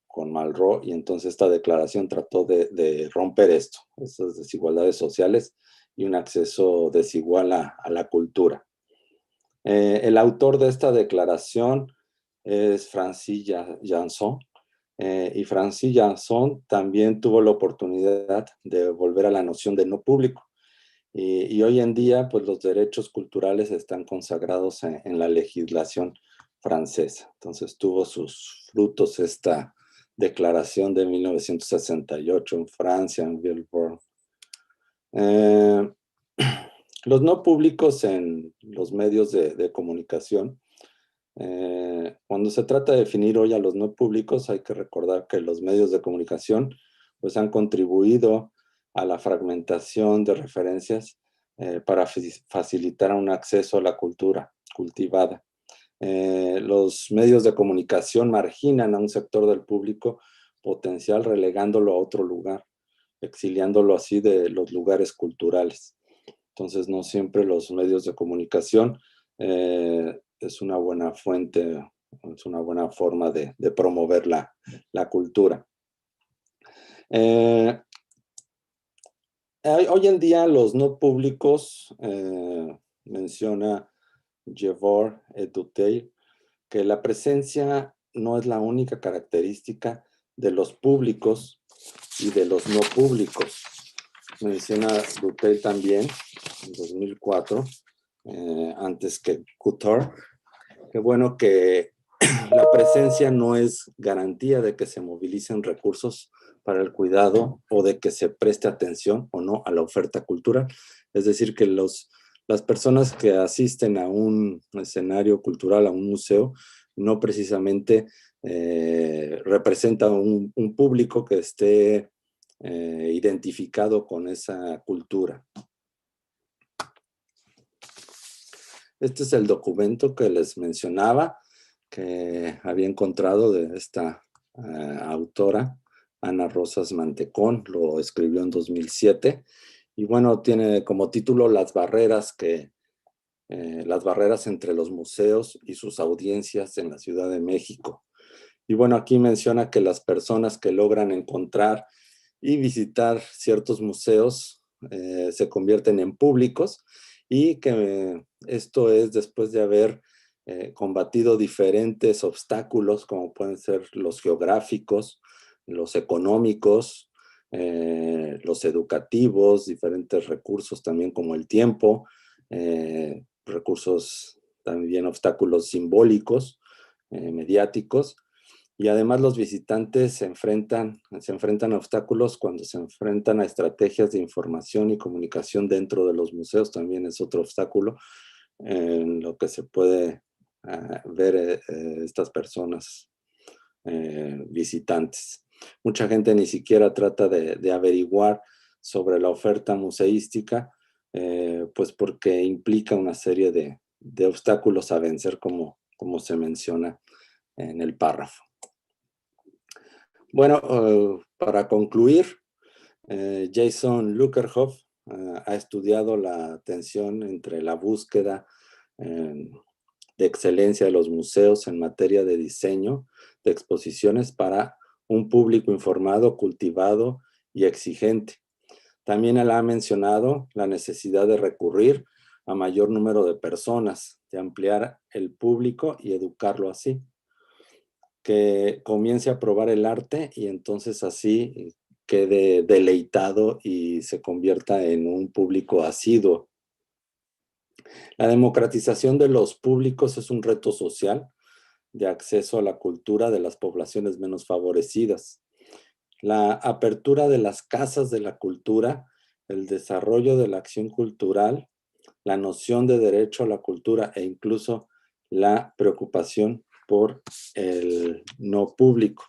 con Malraux, y entonces esta declaración trató de romper esto, esas desigualdades sociales y un acceso desigual a la cultura. El autor de esta declaración es Francis Janson, y Francis Janson también tuvo la oportunidad de volver a la noción de no público. Y hoy en día, pues los derechos culturales están consagrados en la legislación francesa. Entonces tuvo sus frutos esta declaración de 1968 en Francia, en Villeurbanne. Los no públicos en los medios de comunicación. Cuando se trata de definir hoy a los no públicos, hay que recordar que los medios de comunicación pues, han contribuido a la fragmentación de referencias para facilitar un acceso a la cultura cultivada. Los medios de comunicación marginan a un sector del público potencial, relegándolo a otro lugar, exiliándolo así de los lugares culturales. Entonces, no siempre los medios de comunicación es una buena fuente, es una buena forma de promover la cultura. Hoy en día los no públicos, menciona Jevor et Duteil, que la presencia no es la única característica de los públicos y de los no públicos. Menciona Duteil también, en 2004, antes que Couture, que bueno que la presencia no es garantía de que se movilicen recursos para el cuidado o de que se preste atención o no a la oferta cultural. Es decir, que las personas que asisten a un escenario cultural, a un museo, no precisamente representan un público que esté identificado con esa cultura. Este es el documento que les mencionaba, que había encontrado de esta autora, Ana Rosas Mantecón, lo escribió en 2007, y bueno, tiene como título las barreras entre los museos y sus audiencias en la Ciudad de México. Y bueno, aquí menciona que las personas que logran encontrar y visitar ciertos museos se convierten en públicos, y que esto es después de haber combatido diferentes obstáculos, como pueden ser los geográficos, los económicos, los educativos, diferentes recursos también como el tiempo, recursos también, obstáculos simbólicos, mediáticos. Y además los visitantes se enfrentan a obstáculos cuando se enfrentan a estrategias de información y comunicación dentro de los museos. También es otro obstáculo en lo que se puede ver estas personas visitantes. Mucha gente ni siquiera trata de averiguar sobre la oferta museística, pues porque implica una serie de obstáculos a vencer, como se menciona en el párrafo. Bueno, para concluir, Jason Lukerhoff ha estudiado la tensión entre la búsqueda de excelencia de los museos en materia de diseño de exposiciones para un público informado, cultivado y exigente. También él ha mencionado la necesidad de recurrir a mayor número de personas, de ampliar el público y educarlo así, que comience a probar el arte y entonces así quede deleitado y se convierta en un público asiduo. La democratización de los públicos es un reto social de acceso a la cultura de las poblaciones menos favorecidas. La apertura de las casas de la cultura, el desarrollo de la acción cultural, la noción de derecho a la cultura e incluso la preocupación por el no público.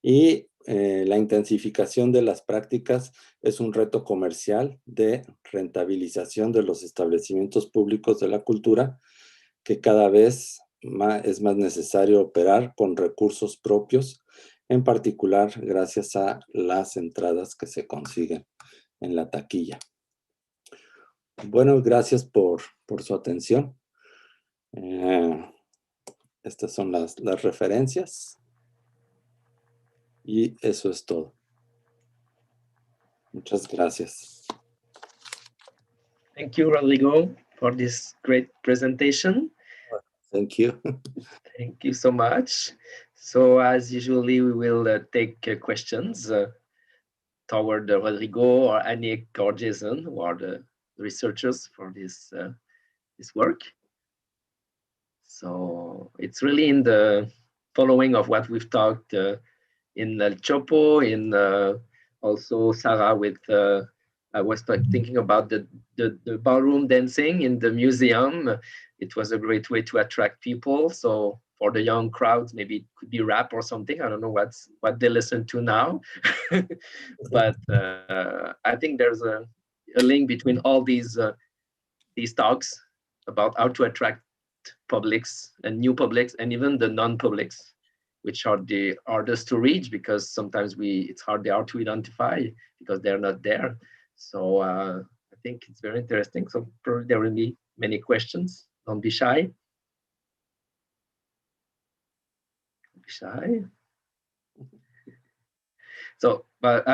Y la intensificación de las prácticas es un reto comercial de rentabilización de los establecimientos públicos de la cultura, que cada vez es más necesario operar con recursos propios, en particular gracias a las entradas que se consiguen en la taquilla. Bueno, gracias por su atención. Estas son las referencias. Y eso es todo. Muchas gracias. Thank you, Rodrigo, for this great presentation. Thank you. Thank you so much. So as usually, we will take questions toward Rodrigo or Anik or Jason, who are the researchers for this work. So it's really in the following of what we've talked in El Chopo, in also Sarah with, I was thinking about the ballroom dancing in the museum. It was a great way to attract people. So for the young crowds, maybe it could be rap or something. I don't know what they listen to now. But I think there's a link between all these talks about how to attract publics and new publics and even the non-publics, which are the hardest to reach because sometimes it's hard to identify because they're not there. So I think it's very interesting. So probably there will be many questions. Don't be shy. Don't be shy. So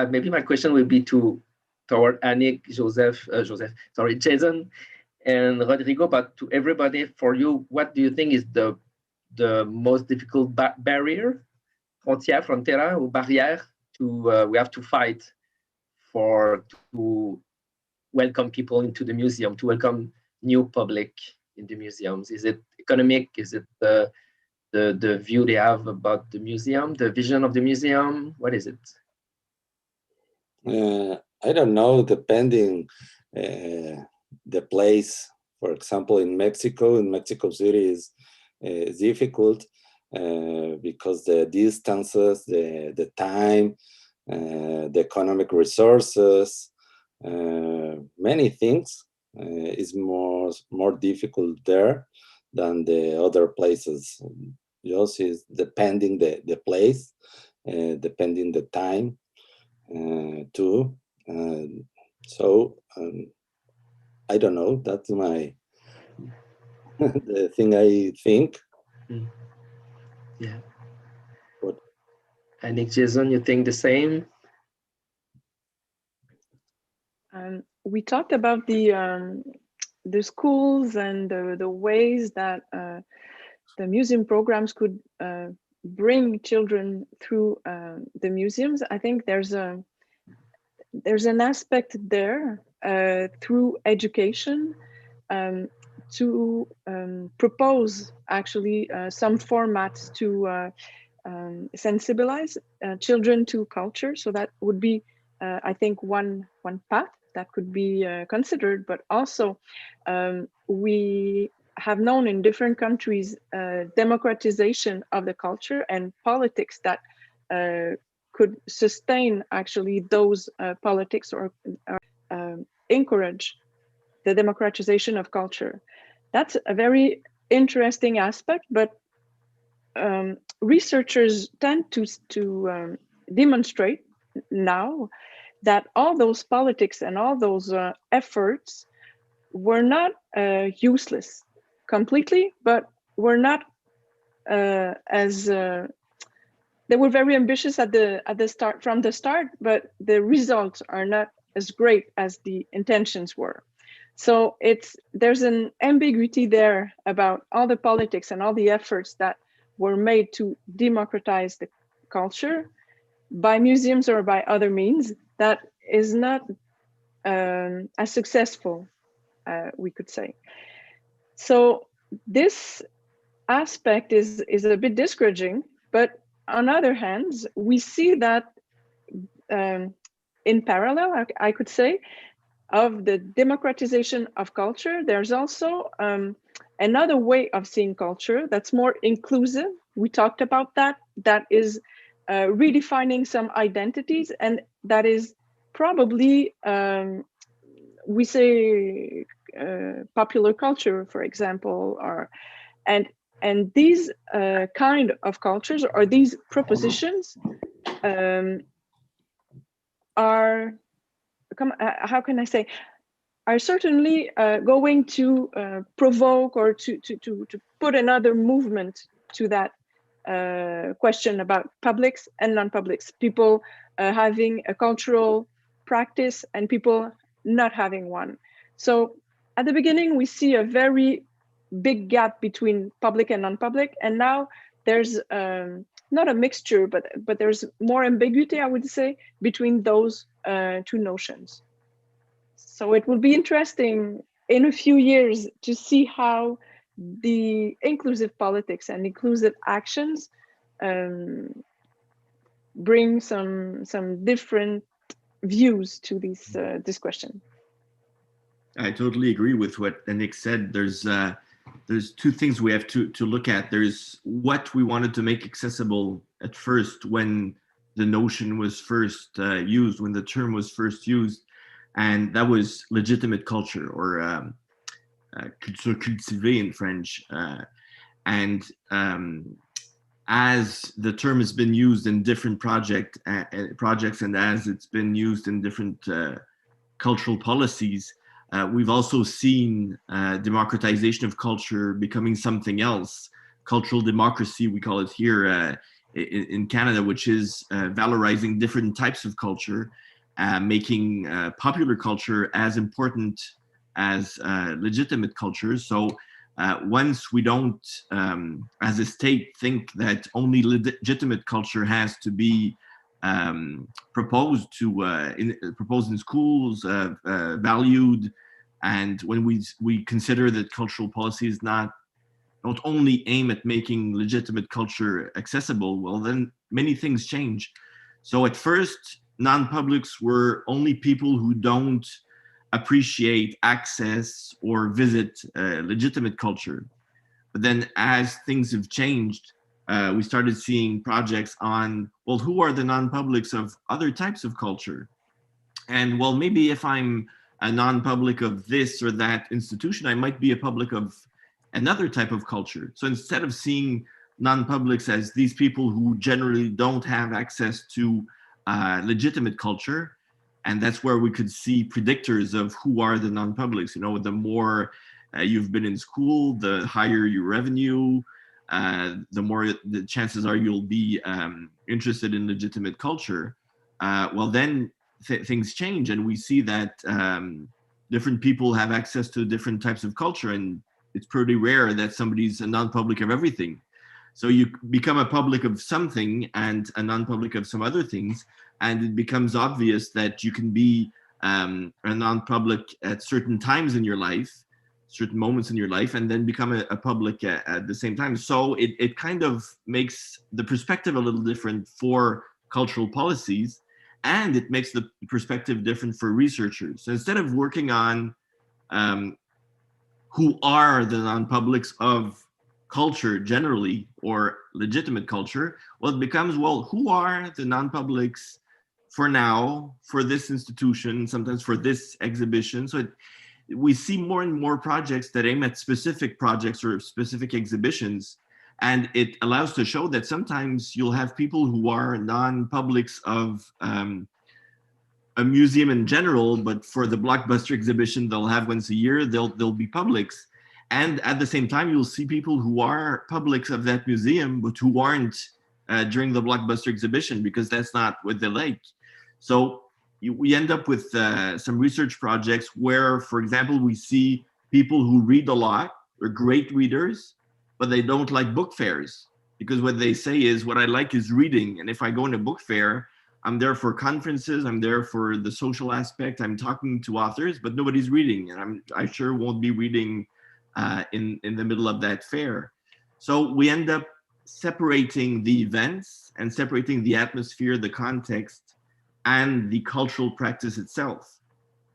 maybe my question will be to toward Annick, Jason, and Rodrigo, but to everybody, for you, what do you think is the most difficult barrier, frontiera or barrière, we have to fight to welcome people into the museum, to welcome new public in the museums? Is it economic? Is it the view they have about the museum, the vision of the museum? What is it? I don't know, depending the place. For example, in Mexico City is difficult because the distances, the time, the economic resources, many things is more difficult there than the other places. Just is depending the place, depending the time too. So I don't know. That's my the thing I think. Yeah. What? And Jason, you think the same? We talked about the schools and the ways that the museum programs could bring children through the museums. I think there's an aspect there through education to propose actually some formats to sensibilize children to culture. So that would be, I think, one path that could be considered. But also, we have known in different countries democratization of the culture and politics that could sustain actually those politics or encourage the democratization of culture. That's a very interesting aspect, but researchers tend to demonstrate now that all those politics and all those efforts were not useless completely, but were not as they were very ambitious at the start, from the start, but the results are not as great as the intentions were. So there's an ambiguity there about all the politics and all the efforts that were made to democratize the culture by museums or by other means that is not as successful, we could say. So this aspect is a bit discouraging, but on other hands, we see that in parallel, I could say, of the democratization of culture, there's also another way of seeing culture that's more inclusive. We talked about that is redefining some identities, and that is probably, we say, popular culture, for example, and these kind of cultures or these propositions are, how can I say, are certainly going to provoke or to put another movement to that question about publics and non-publics, people having a cultural practice and people not having one. So at the beginning, we see a very big gap between public and non-public, and now there's not a mixture, but there's more ambiguity, I would say, between those two notions. So it will be interesting in a few years to see how the inclusive politics and inclusive actions bring some different views to this question. I totally agree with what Nick said. There's two things we have to look at. There's what we wanted to make accessible at first when the notion was first used, when the term was first used, and that was legitimate culture, or culture cultivée in French. As the term has been used in different projects, and as it's been used in different cultural policies, we've also seen democratization of culture becoming something else. Cultural democracy, we call it here in Canada, which is valorizing different types of culture making popular culture as important as legitimate culture. So once we don't, as a state, think that only legitimate culture has to be proposed in schools, valued, and when we consider that cultural policies not only aim at making legitimate culture accessible, well, then many things change. So at first, non-publics were only people who don't appreciate, access, or visit legitimate culture. But then as things have changed, we started seeing projects on, well, who are the non-publics of other types of culture? And well, maybe if I'm a non-public of this or that institution, I might be a public of another type of culture. So instead of seeing non-publics as these people who generally don't have access to legitimate culture, and that's where we could see predictors of who are the non-publics. You know, the more you've been in school, the higher your revenue, the more the chances are you'll be interested in legitimate culture. Well, then things change, and we see that different people have access to different types of culture, and it's pretty rare that somebody's a non-public of everything. So you become a public of something and a non-public of some other things, and it becomes obvious that you can be a non-public at certain times in your life, certain moments in your life, and then become a public at the same time. So it kind of makes the perspective a little different for cultural policies, and it makes the perspective different for researchers. So instead of working on who are the non-publics of culture generally, or legitimate culture, well, it becomes, well, who are the non-publics for now, for this institution, sometimes for this exhibition. So we see more and more projects that aim at specific projects or specific exhibitions, and it allows to show that sometimes you'll have people who are non-publics of a museum in general, but for the blockbuster exhibition they'll have once a year, they'll be publics. And at the same time, you'll see people who are publics of that museum, but who aren't during the blockbuster exhibition, because that's not what they like. So we end up with some research projects where, for example, we see people who read a lot, they're great readers, but they don't like book fairs, because what they say is, what I like is reading. And if I go in a book fair, I'm there for conferences, I'm there for the social aspect, I'm talking to authors, but nobody's reading. And I sure won't be reading in the middle of that fair. So we end up separating the events and separating the atmosphere, the context, and the cultural practice itself.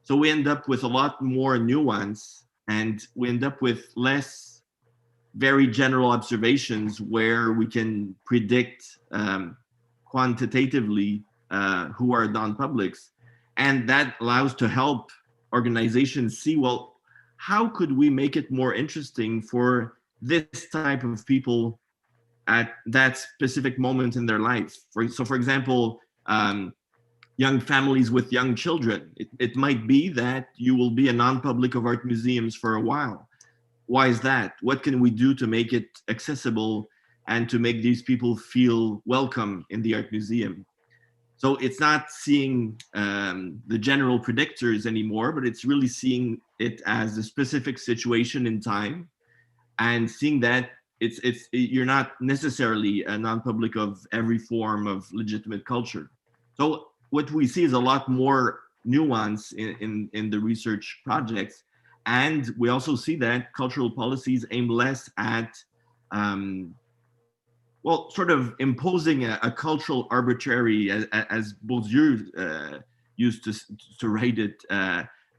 So we end up with a lot more nuance, and we end up with less very general observations where we can predict quantitatively who are non-publics. And that allows to help organizations see, well, how could we make it more interesting for this type of people at that specific moment in their life? So for example, young families with young children, it might be that you will be a non-public of art museums for a while. Why is that? What can we do to make it accessible and to make these people feel welcome in the art museum? So it's not seeing the general predictors anymore, but it's really seeing it as a specific situation in time, and seeing that you're not necessarily a non-public of every form of legitimate culture. So what we see is a lot more nuance in the research projects. And we also see that cultural policies aim less at well, sort of imposing a cultural arbitrary, as Bourdieu used to write it,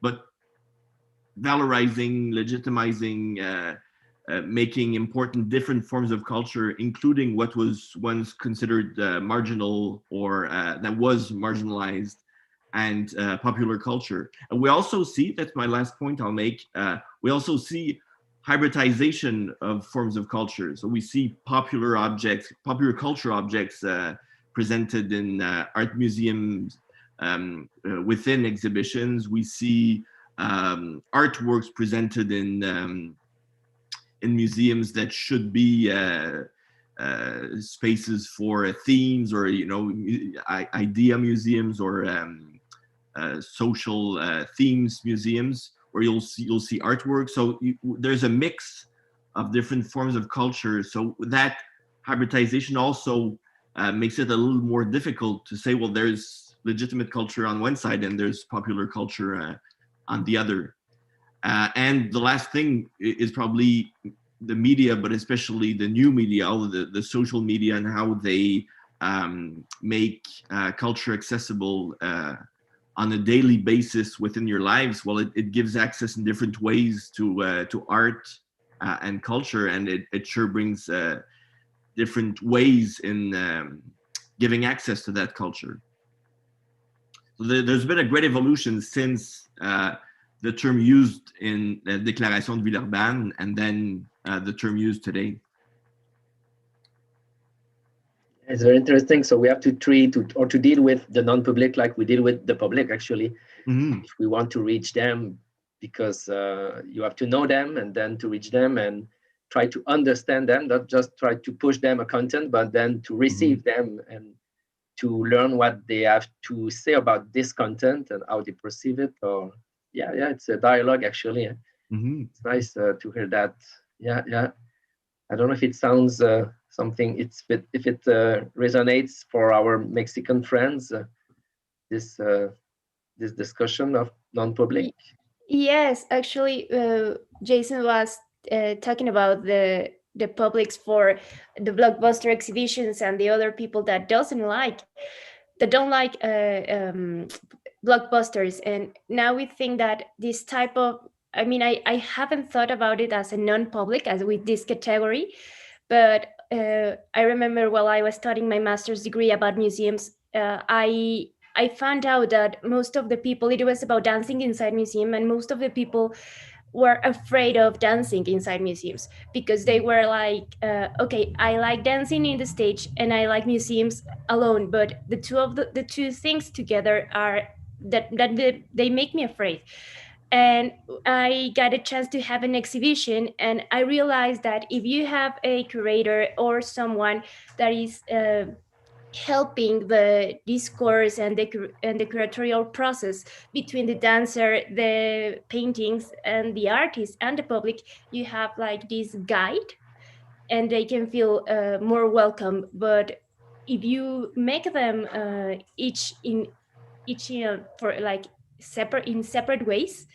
but valorizing, legitimizing, making important different forms of culture, including what was once considered marginal or that was marginalized, and popular culture. And we also see, that's my last point I'll make, we also see hybridization of forms of culture. So we see popular culture objects presented in art museums within exhibitions. We see artworks presented in museums that should be spaces for themes, or idea museums, or social themes museums where you'll see artwork. So there's a mix of different forms of culture. So that hybridization also makes it a little more difficult to say, well, there's legitimate culture on one side and there's popular culture on the other. And the last thing is probably the media, but especially the new media, all of the social media and how they make culture accessible on a daily basis within your lives. Well, it gives access in different ways to art and culture, and it sure brings different ways in giving access to that culture. So there's been a great evolution since the term used in the Déclaration de Villeurbanne and then the term used today. It's very interesting. So we have to treat or to deal with the non-public like we deal with the public, actually. If we want to reach them, because you have to know them, and then to reach them and try to understand them, not just try to push them a content, but then to receive them and to learn what they have to say about this content and how they perceive it. Or yeah, it's a dialogue, actually. It's nice to hear that. Yeah. I don't know if it sounds something, if it resonates for our Mexican friends, this discussion of non-public. Yes, actually, Jason was talking about the publics for the blockbuster exhibitions and the other people that don't like blockbusters. And now we think that this type of, I mean, I haven't thought about it as a non-public, as with this category, but I remember while I was studying my master's degree about museums, I found out that most of the people, it was about dancing inside museum, and most of the people were afraid of dancing inside museums because they were like, okay, I like dancing in the stage and I like museums alone, but the two things together are that they make me afraid. And I got a chance to have an exhibition, and I realized that if you have a curator or someone that is helping the discourse and the curatorial process between the dancer, the paintings, and the artist and the public, you have like this guide, and they can feel more welcome. But if you make them each for like separate ways,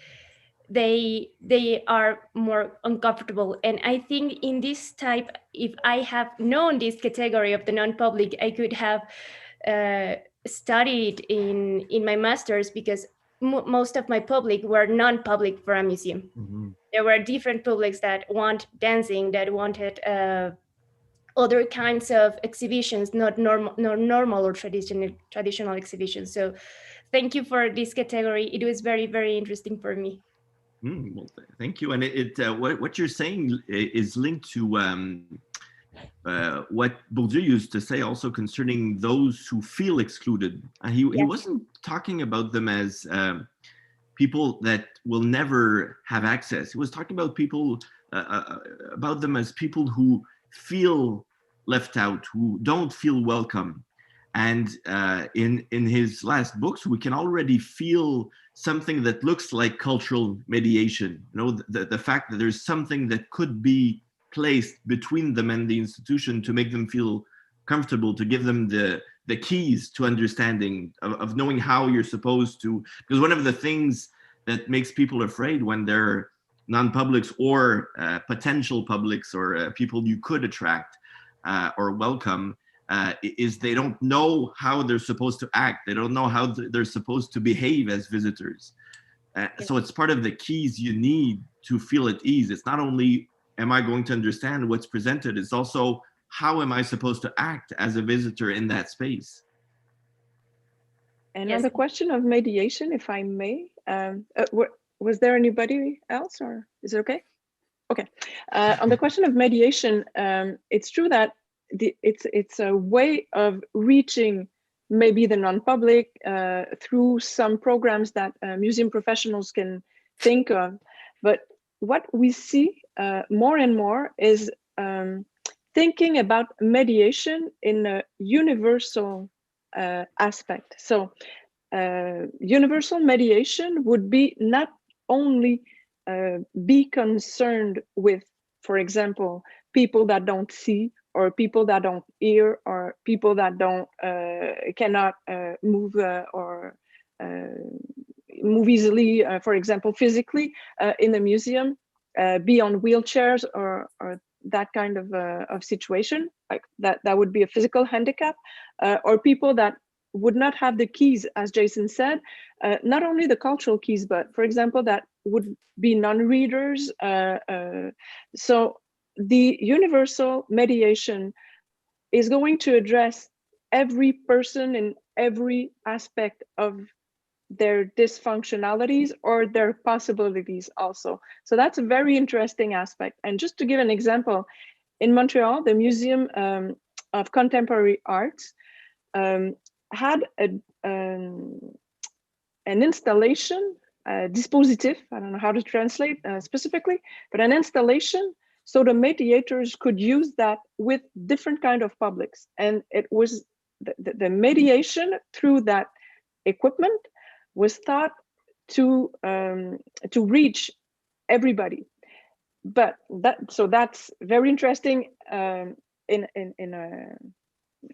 they are more uncomfortable. And I think in this type, if I have known this category of the non-public, I could have studied in my master's, because most of my public were non-public for a museum. There were different publics that want dancing, that wanted other kinds of exhibitions, not normal or traditional exhibitions. So thank you for this category. It was very, very interesting for me. Well, thank you. And what you're saying is linked to what Bourdieu used to say also concerning those who feel excluded. He wasn't talking about them as people that will never have access. He was talking about people, about them as people who feel left out, who don't feel welcome. And in his last books, we can already feel something that looks like cultural mediation. You know, the fact that there's something that could be placed between them and the institution to make them feel comfortable, to give them the keys to understanding, of knowing how you're supposed to. Because one of the things that makes people afraid when they're non-publics or potential publics or people you could attract or welcome, is they don't know how they're supposed to act. They don't know how they're supposed to behave as visitors. So it's part of the keys you need to feel at ease. It's not only, am I going to understand what's presented? It's also, how am I supposed to act as a visitor in that space? And on the question of mediation, if I may, was there anybody else, or is it okay? Okay. On the question of mediation, it's true that it's a way of reaching maybe the non-public through some programs that museum professionals can think of. But what we see more and more is thinking about mediation in a universal aspect. So universal mediation would be not only be concerned with, for example, people that don't see, or people that don't hear, or people that don't cannot move or move easily, for example, physically in the museum, be on wheelchairs or that kind of situation, like that would be a physical handicap, or people that would not have the keys, as Jason said, not only the cultural keys, but for example, that would be non-readers. So the universal mediation is going to address every person in every aspect of their dysfunctionalities or their possibilities also. So that's a very interesting aspect. And just to give an example, in Montreal, the Museum of Contemporary Arts had an installation, dispositif, I don't know how to translate specifically, but an installation so the mediators could use that with different kind of publics. And it was the mediation through that equipment was thought to reach everybody. But that's very interesting.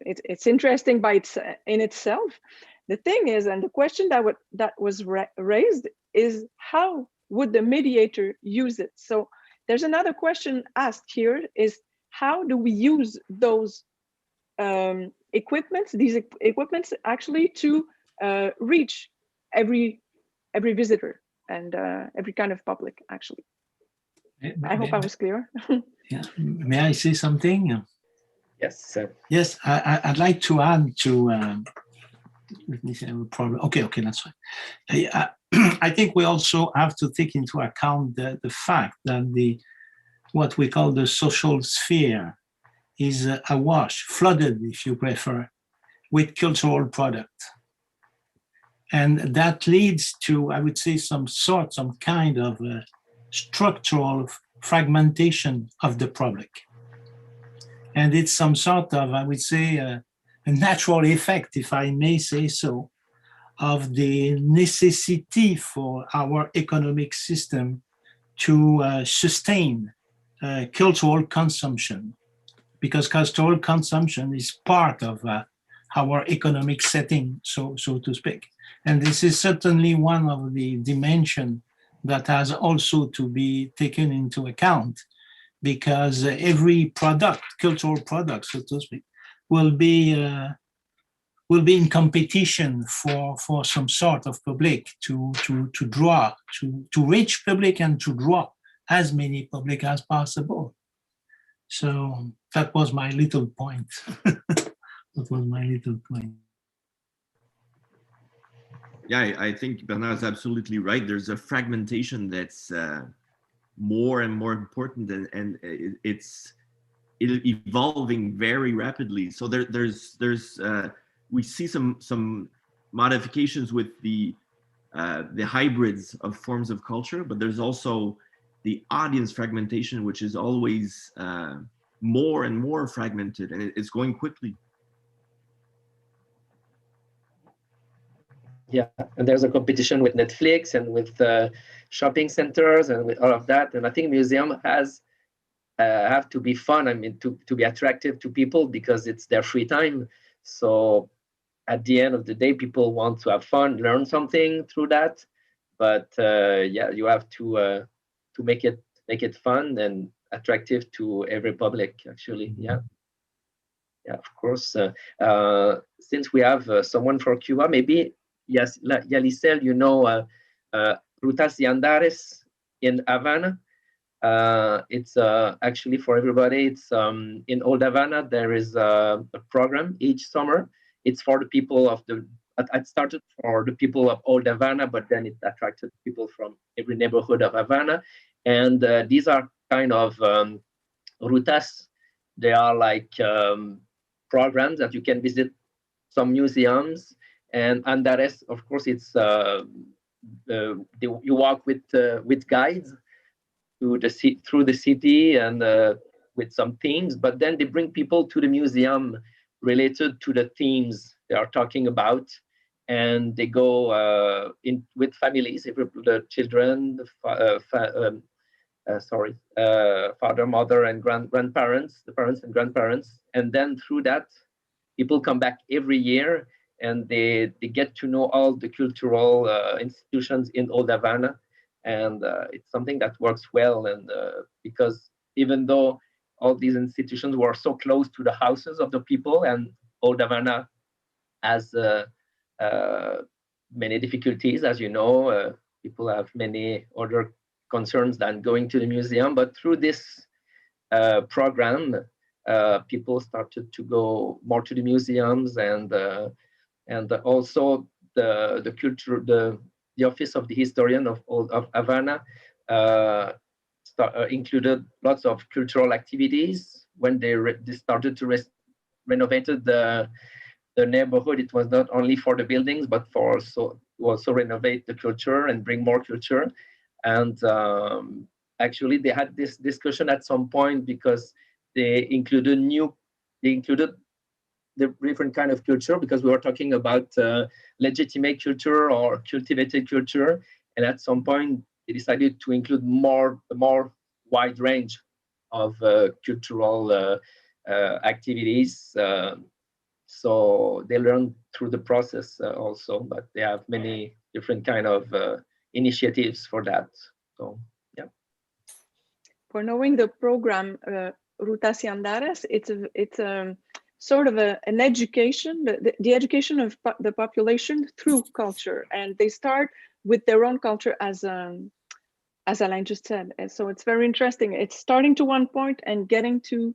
It's interesting by in itself. The thing is, and the question that was raised is, how would the mediator use it? So there's another question asked here, is how do we use those equipments, these equipments actually to reach every visitor and every kind of public, actually. I hope I was clear. Yeah. May I say something? Yes, sir. Yes, I'd like to add to. Let me see, I have a problem. Okay, that's fine. I think we also have to take into account the fact that what we call the social sphere is awash, flooded, if you prefer, with cultural product. And that leads to, I would say, some kind of structural fragmentation of the public. And it's some sort of, I would say, a natural effect, if I may say so, of the necessity for our economic system to sustain cultural consumption, because cultural consumption is part of our economic setting, so to speak. And this is certainly one of the dimensions that has also to be taken into account, because every product, cultural product, so to speak, will be in competition for some sort of public to reach public and to draw as many public as possible. So that was my little point. Yeah, I think Bernard is absolutely right. There's a fragmentation that's more and more important, and it's evolving very rapidly. So there's we see some modifications with the hybrids of forms of culture, but there's also the audience fragmentation, which is always more and more fragmented, and it's going quickly. Yeah, and there's a competition with Netflix and with shopping centers and with all of that. And I think museum have to be fun. I mean, to be attractive to people, because it's their free time. So at the end of the day, people want to have fun, learn something through that. But yeah, you have to make it fun and attractive to every public, actually. Yeah. Yeah, of course. Since we have someone for Cuba, maybe, yes, Yalicel, you know Rutas y Andares in Havana. It's actually for everybody. It's in Old Havana. There is a program each summer. It's for the people of it started for the people of Old Havana, but then it attracted people from every neighborhood of Havana. And these are kind of rutas. They are like programs that you can visit some museums. And Andares, of course, it's you walk with guides through the city and with some themes, but then they bring people to the museum related to the themes they are talking about. and they go in with families, the children, father, mother, and grandparents, the parents and grandparents. And then through that, people come back every year, and they get to know all the cultural institutions in Old Havana. And it's something that works well. And because even though all these institutions were so close to the houses of the people, and Old Havana has many difficulties, as you know, people have many other concerns than going to the museum. But through this program, people started to go more to the museums, and also the culture, the Office of the Historian of Havana included lots of cultural activities. When they started to renovate the neighborhood, it was not only for the buildings, but for also renovate the culture and bring more culture. And actually, they had this discussion at some point, because they included the different kind of culture, because we were talking about legitimate culture or cultivated culture. And at some point, they decided to include a more wide range of cultural activities. So they learn through the process also, but they have many different kind of initiatives for that. So, yeah. For knowing the program Rutas y Andares, it's a sort of an education, the education of the population through culture, and they start with their own culture, as Alain just said. And so it's very interesting. It's starting to one point and getting to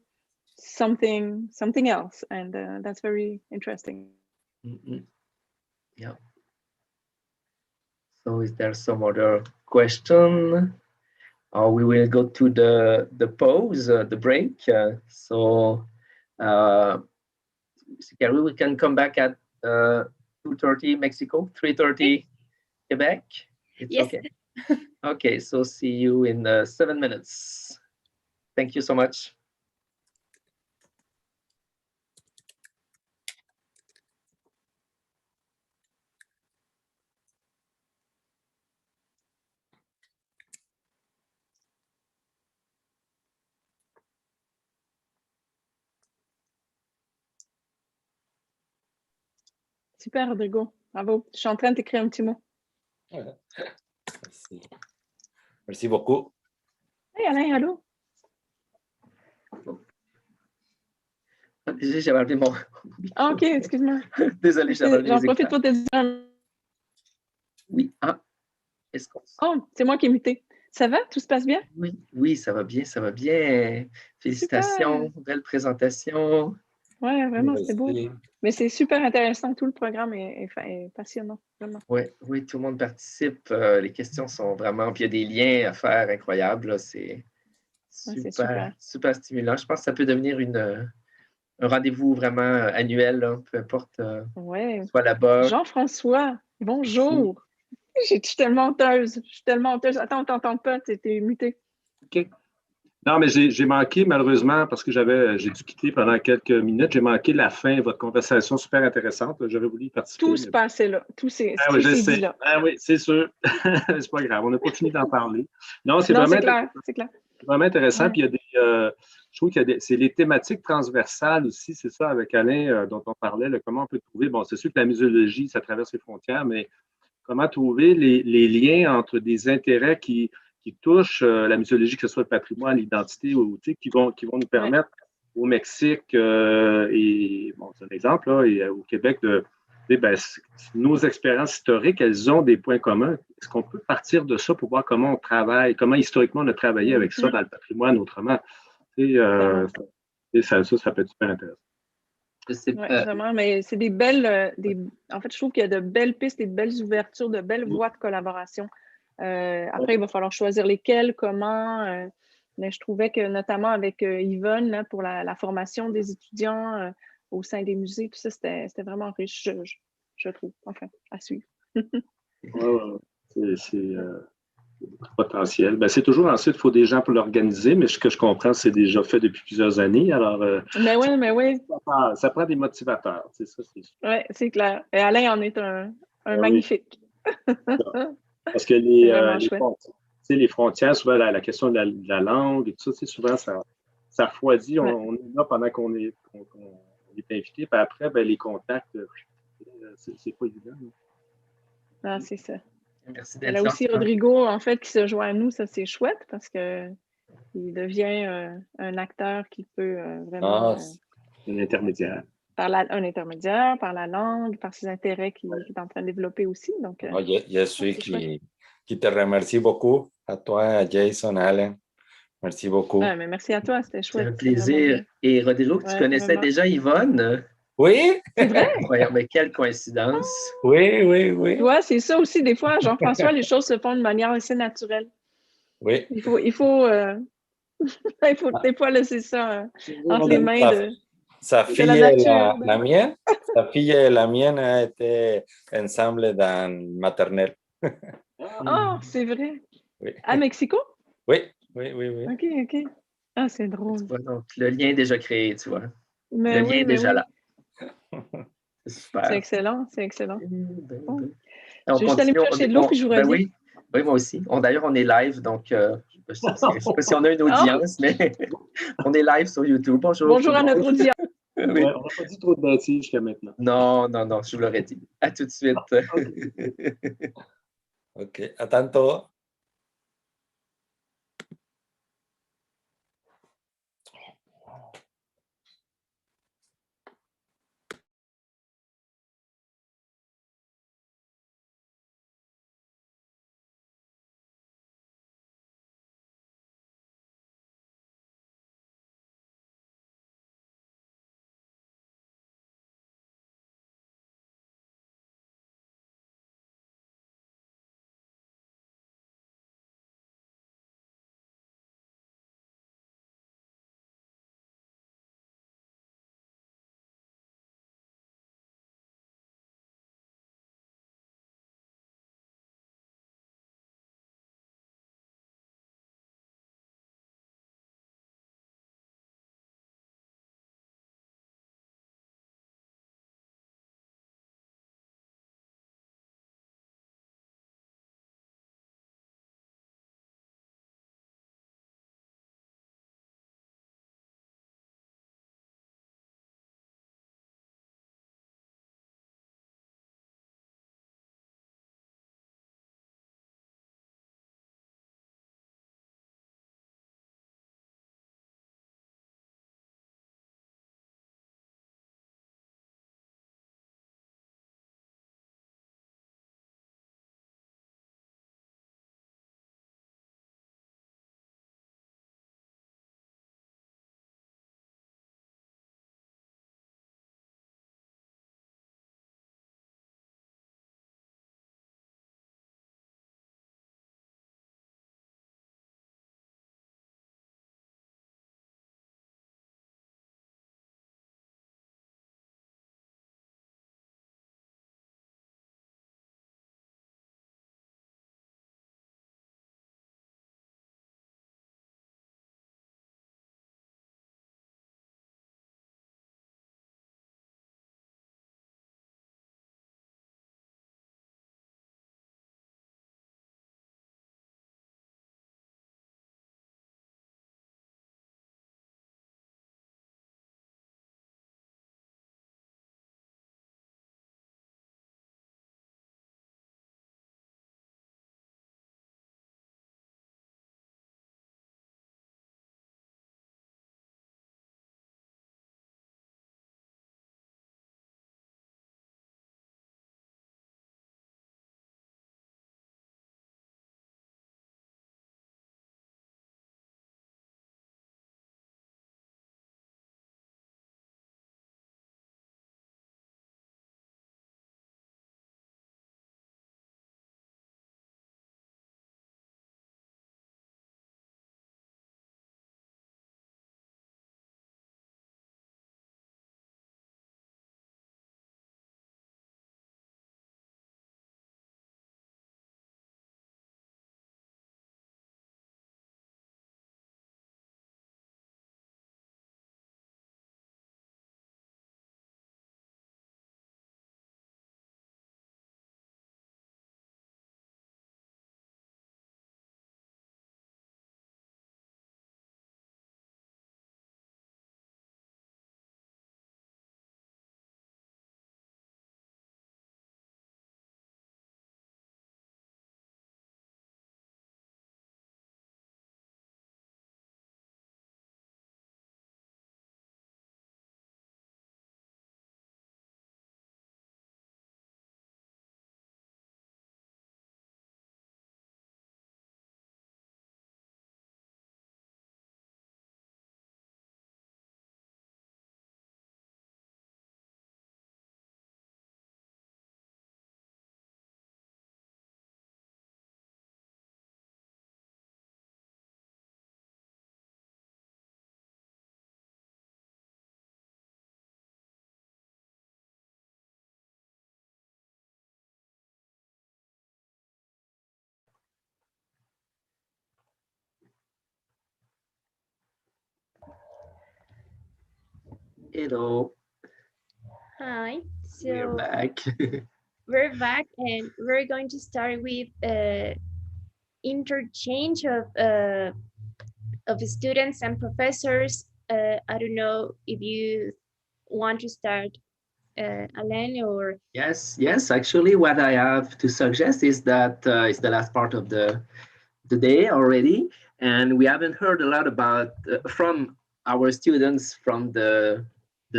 something else, and that's very interesting. Mm-hmm. Yeah. So is there some other question? Or we will go to the pause, the break. So Gary, we can come back at 2:30 Mexico, 3:30 Quebec. It's Yes. okay. Okay, so see you in 7 minutes. Thank you so much. Super, Rodrigo. Bravo. Je suis en train de t'écrire un petit mot. Merci. Merci beaucoup. Hey, Alain, allô? Désolé, j'avais enlevé mon... Ah, OK, excuse-moi. Désolé, j'avais enlevé J'en les profite écouteurs. pour te dire. Oui, est-ce qu'on... Oh, c'est moi qui ai muté. Ça va? Tout se passe bien? Oui, ça va bien, ça va bien. Félicitations, Super. belle présentation. Ouais, vraiment, c'était beau. Merci. Mais c'est super intéressant. Tout le programme est passionnant, vraiment. Oui, tout le monde participe. Les questions sont vraiment... Puis il y a des liens à faire incroyables. Là. C'est super, super stimulant. Je pense que ça peut devenir un rendez-vous vraiment annuel, là, peu importe soit là-bas. Jean-François, bonjour. Je suis tellement honteuse. Attends, on t'entend pas, t'es muté. OK. Non, mais j'ai manqué, malheureusement, parce que j'ai dû quitter pendant quelques minutes. J'ai manqué la fin de votre conversation super intéressante. J'aurais voulu y participer. Tout se passait là. Tout s'est dit là. Ah oui, c'est sûr. C'est pas grave. On n'a pas fini d'en parler. Non, c'est vraiment clair. vraiment intéressant. Ouais. Puis il y a des... je trouve qu'il y a c'est les thématiques transversales aussi, c'est ça, avec Alain, dont on parlait, là, comment on peut trouver... Bon, c'est sûr que la muséologie, ça traverse les frontières, mais comment trouver les liens entre des intérêts qui touchent la muséologie, que ce soit le patrimoine, l'identité, ou qui vont nous permettre au Mexique, et bon, c'est un exemple, là, et au Québec, nos expériences historiques, elles ont des points communs. Est-ce qu'on peut partir de ça pour voir comment on travaille, comment historiquement on a travaillé avec ça dans le patrimoine autrement? Ça peut être super intéressant. Oui, vraiment, mais c'est des belles... En fait, je trouve qu'il y a de belles pistes, des belles ouvertures, de belles voies de collaboration. Après, il va falloir choisir lesquelles, comment. Mais je trouvais que, notamment avec Yvonne, là, pour la formation des étudiants au sein des musées, tout ça, c'était vraiment riche, je trouve. Enfin, à suivre. C'est potentiel. Ben, c'est toujours ensuite, il faut des gens pour l'organiser, mais ce que je comprends, c'est déjà fait depuis plusieurs années. Alors, Mais oui. ça prend des motivateurs. C'est ça, c'est sûr. Oui, c'est clair. Et Alain en est un Oui. magnifique. Parce que les frontières, souvent la question de la langue et tout ça, souvent ça refroidit. On est là pendant qu'on est invité, puis après, ben, les contacts, c'est pas évident. Ah, c'est ça. Merci Il y d'être a là. aussi Rodrigo, en fait, qui se joint à nous. Ça, c'est chouette parce que il devient un acteur qui peut vraiment... un intermédiaire. Un intermédiaire, par la langue, par ses intérêts qu'il est en train de développer aussi. Donc, je suis qui te remercie beaucoup, à toi, à Jason, à Alain. Merci beaucoup. Ouais, mais merci à toi, c'était chouette. C'est un plaisir. Et Rodrigo, tu connaissais vraiment. déjà Yvonne? Oui. C'est vrai? Incroyable, mais quelle coïncidence. Oui. Tu vois, c'est ça aussi, des fois, Jean-François, les choses se font de manière assez naturelle. Oui. Il faut des fois laisser ça entre les mains de sa fille la nature. La mienne. Sa fille et la mienne ont été ensemble dans maternelle. Oh, c'est vrai. Oui. À Mexico? Oui. OK. Ah, c'est drôle. Vois, donc, le lien est déjà créé, tu vois. Mais le lien est déjà là. C'est super. C'est excellent. Bon. On Je vais juste aller me chercher de l'eau, puis je vous reviens. Oui, moi aussi. D'ailleurs, on est live, donc je ne sais pas si on a une audience, mais on est live sur YouTube. Bonjour à notre audience. Oui. On n'a pas dit trop de bêtises jusqu'à maintenant. Non, je vous l'aurais dit. À tout de suite. OK, à tantôt. Hello, Hi. we're So back. we're back, and we're going to start with interchange of students and professors. I don't know if you want to start, Alain, or Yes. Actually, what I have to suggest is that it's the last part of the day already, and we haven't heard a lot about from our students from the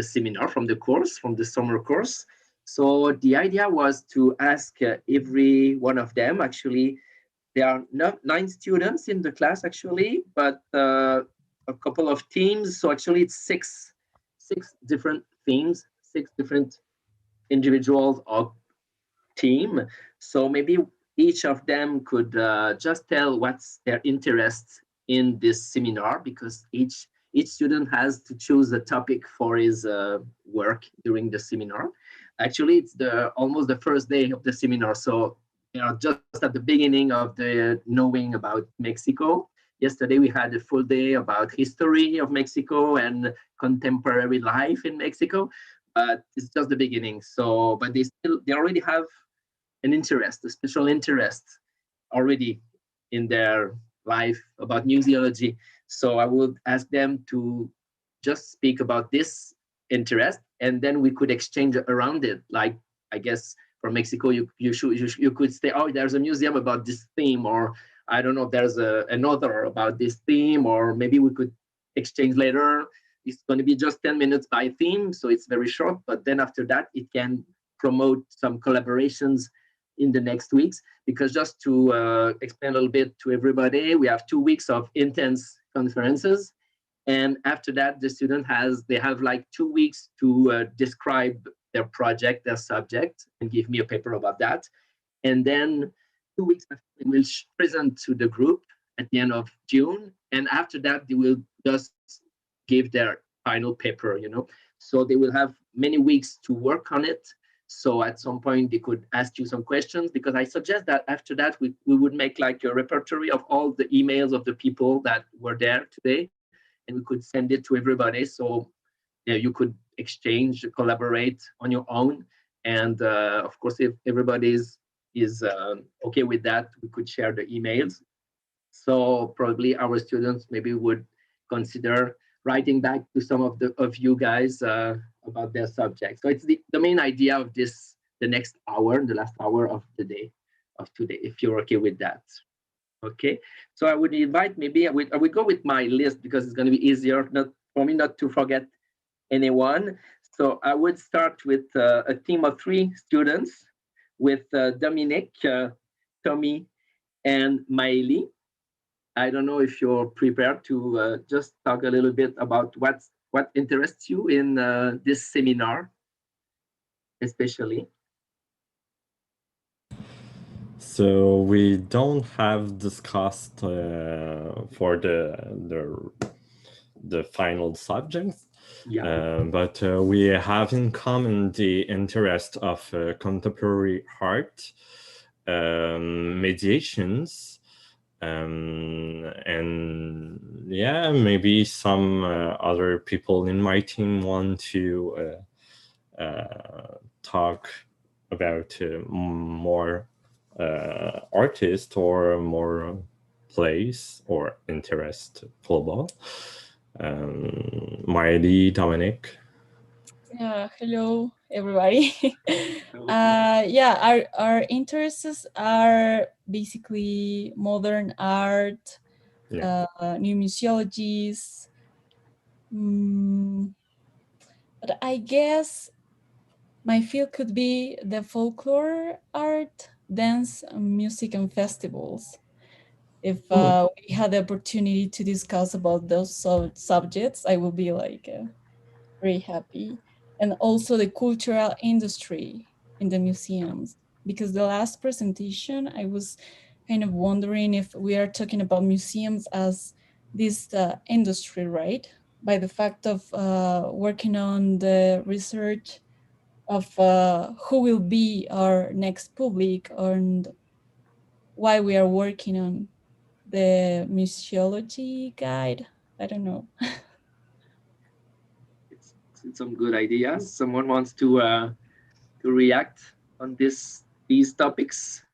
seminar, from the course, from the summer course. So the idea was to ask every one of them. Actually, there are 9 students in the class actually, but a couple of teams. So actually, it's six different themes, 6 different individuals or team. So maybe each of them could just tell what's their interest in this seminar, because each student has to choose a topic for his work during the seminar. Actually, it's almost the first day of the seminar, so just at the beginning of the knowing about Mexico. Yesterday we had a full day about history of Mexico and contemporary life in Mexico, but it's just the beginning. So, but they already have an interest, a special interest already in their life about museology. So I would ask them to just speak about this interest, and then we could exchange around it. Like, I guess from Mexico, you could say, oh, there's a museum about this theme, or I don't know, there's an author about this theme, or maybe we could exchange later. It's going to be just 10 minutes by theme, so it's very short. But then after that, it can promote some collaborations in the next weeks, because just to explain a little bit to everybody, we have 2 weeks of intense conferences, and after that the student they have like 2 weeks to describe their project, their subject, and give me a paper about that. And then 2 weeks after, they will present to the group at the end of June, and after that they will just give their final paper, so they will have many weeks to work on it. So at some point they could ask you some questions, because I suggest that after that we would make like a repertory of all the emails of the people that were there today, and we could send it to everybody. So you could exchange, collaborate on your own. And of course, if everybody is okay with that, we could share the emails. So probably our students maybe would consider writing back to some of you guys about their subject. So it's the main idea of this, the next hour, the last hour of the day of today, if you're okay with that. Okay, so I would invite, maybe I would go with my list, because it's going to be easier for me not to forget anyone. So I would start with a team of 3 students, with Dominic, Tommy, and Maëlie. I don't know if you're prepared to just talk a little bit about what interests you in this seminar, especially. So we don't have discussed for the final subjects, but we have in common the interest of contemporary art, mediations, and yeah, maybe some other people in my team want to talk about more artists or more plays or interest global. Miley, Dominic. Hello, everybody. Yeah, our interests are basically modern art, new museologies. But I guess my field could be the folklore art, dance, music, and festivals. If we had the opportunity to discuss about those subjects, I will be like very happy. And also the cultural industry in the museums, because the last presentation, I was kind of wondering if we are talking about museums as this industry, right? By the fact of working on the research of who will be our next public, and why we are working on the museology guide. I don't know. some good ideas. Someone wants to react on these topics.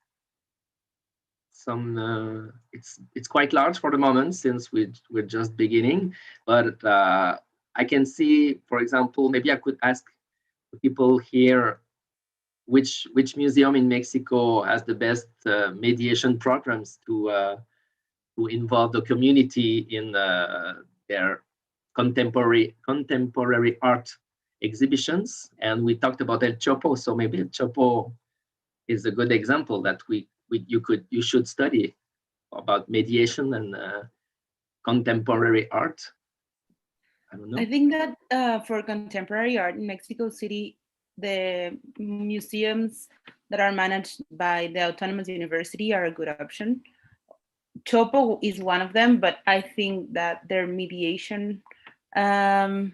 It's quite large for the moment since we're just beginning, but I can see, for example, maybe I could ask people here which museum in Mexico has the best mediation programs to involve the community in their contemporary art exhibitions. And we talked about El Chopo, so maybe El Chopo is a good example that you should study about mediation and contemporary art. I don't know. I think that for contemporary art in Mexico City, the museums that are managed by the Autonomous University are a good option. Chopo is one of them, but I think that their mediation area,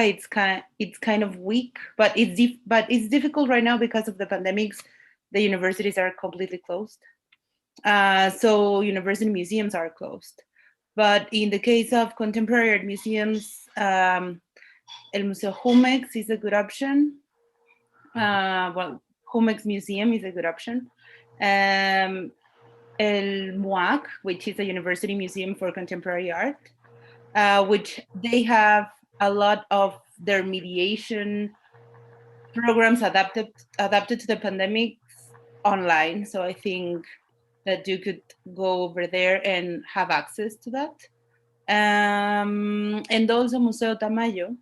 it's kind of weak, but it's difficult right now because of the pandemics. The universities are completely closed, so university museums are closed. But in the case of contemporary art museums, El Museo Jumex is a good option. Well, Jumex Museum is a good option. El MUAC, which is a university museum for contemporary art, which they have a lot of their mediation programs adapted to the pandemic online. So I think that you could go over there and have access to that. And also Museo Tamayo,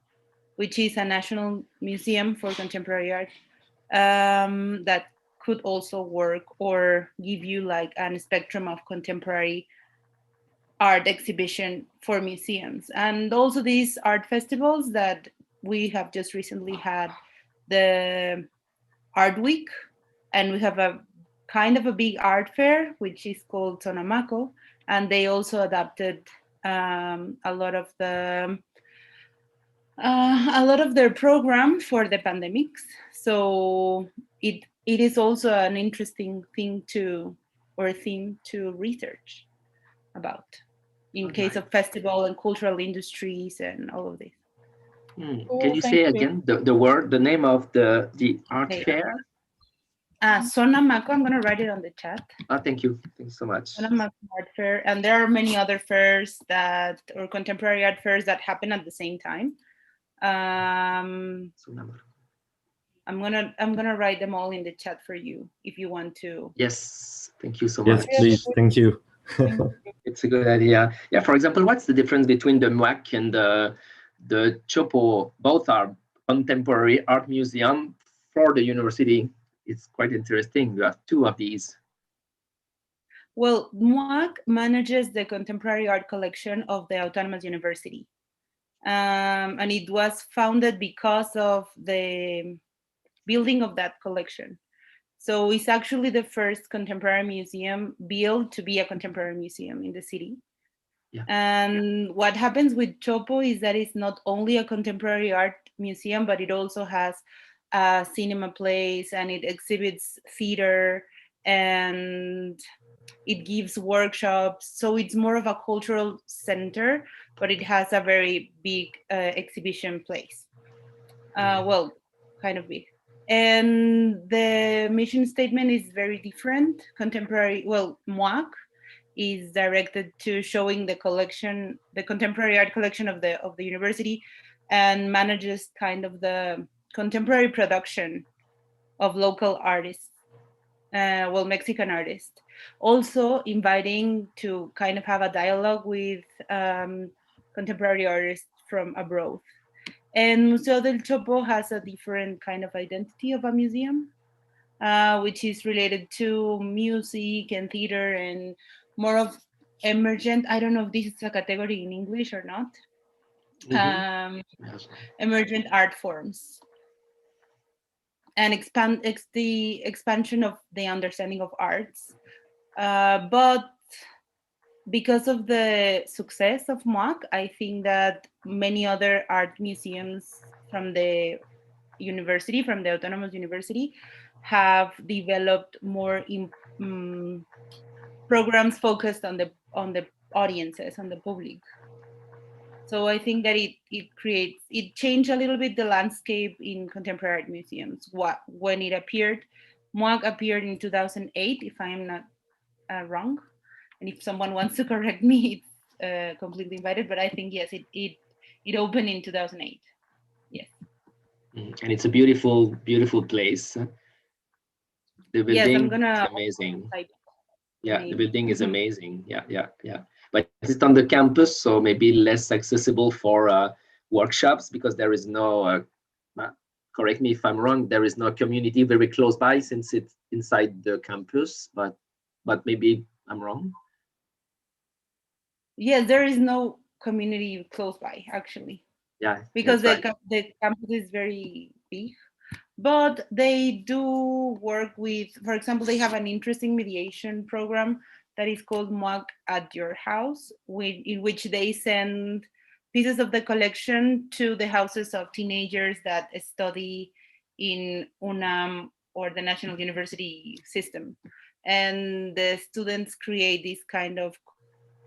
which is a national museum for contemporary art, that could also work or give you like a spectrum of contemporary art exhibition for museums. And also these art festivals that we have just recently had, the Art Week, and we have a kind of a big art fair, which is called Sonamaco, and they also adapted a lot of their program for the pandemics. So it is also an interesting theme to research about in case of festival and cultural industries and all of this. Can you say again the name of the art fair? Sonamaco, I'm going to write it on the chat. Thank you. Thanks so much. Sonamaco Art Fair, and there are many other fairs or contemporary art fairs that happen at the same time. I'm gonna write them all in the chat for you if you want to. Yes, thank you so much. Yes, please. Thank you. It's a good idea. Yeah, for example, what's the difference between the MUAC and the Chopo? Both are contemporary art museum for the university. It's quite interesting. You have two of these. Well, MUAC manages the contemporary art collection of the Autonomous University. And it was founded because of the building of that collection. So it's actually the first contemporary museum built to be a contemporary museum in the city. Yeah. And what happens with Chopo is that it's not only a contemporary art museum, but it also has a cinema place, and it exhibits theater, and it gives workshops. So it's more of a cultural center, but it has a very big exhibition place. Well, kind of big. And the mission statement is very different. MUAC is directed to showing the collection, the contemporary art collection of the university, and manages kind of the contemporary production of local artists, Mexican artists. Also inviting to kind of have a dialogue with contemporary artists from abroad. And Museo del Chopo has a different kind of identity of a museum, which is related to music and theater and more of emergent. I don't know if this is a category in English or not. Emergent art forms, and the expansion of the understanding of arts. But because of the success of MUAC, I think that many other art museums from the university, from the Autonomous University, have developed more programs focused on the audiences, on the public. So I think that it changed a little bit the landscape in contemporary art museums. When it appeared, MOAC appeared in 2008, if I'm not wrong. And if someone wants to correct me, it's completely invited. But I think yes, it opened in 2008. Yes. And it's a beautiful, beautiful place. The building is amazing. Yeah, the building is amazing. Yeah. But it's on the campus, so maybe less accessible for workshops because there is no, correct me if I'm wrong, there is no community very close by since it's inside the campus, but maybe I'm wrong. Yes, there is no community close by, actually. Yeah. Because the campus is very big. But they do work with, for example, they have an interesting mediation program that is called MOAC at Your House, in which they send pieces of the collection to the houses of teenagers that study in UNAM or the National University system. And the students create this kind of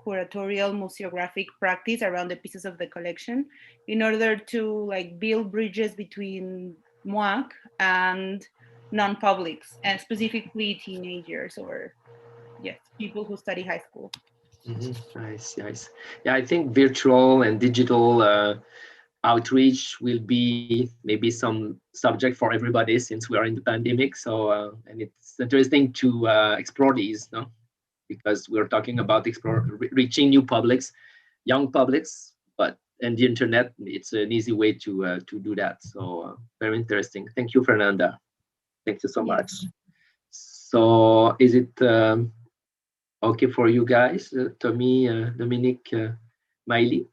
curatorial museographic practice around the pieces of the collection in order to build bridges between MOAC and non-publics, and specifically teenagers or people who study high school. Nice. Yeah, I think virtual and digital outreach will be maybe some subject for everybody since we are in the pandemic. So and it's interesting to explore these, no? Because we're talking about reaching new publics, young publics, and the internet, it's an easy way to do that. So very interesting. Thank you, Fernanda. Thank you so much. So is it okay for you guys, Tommy, Dominique, Miley?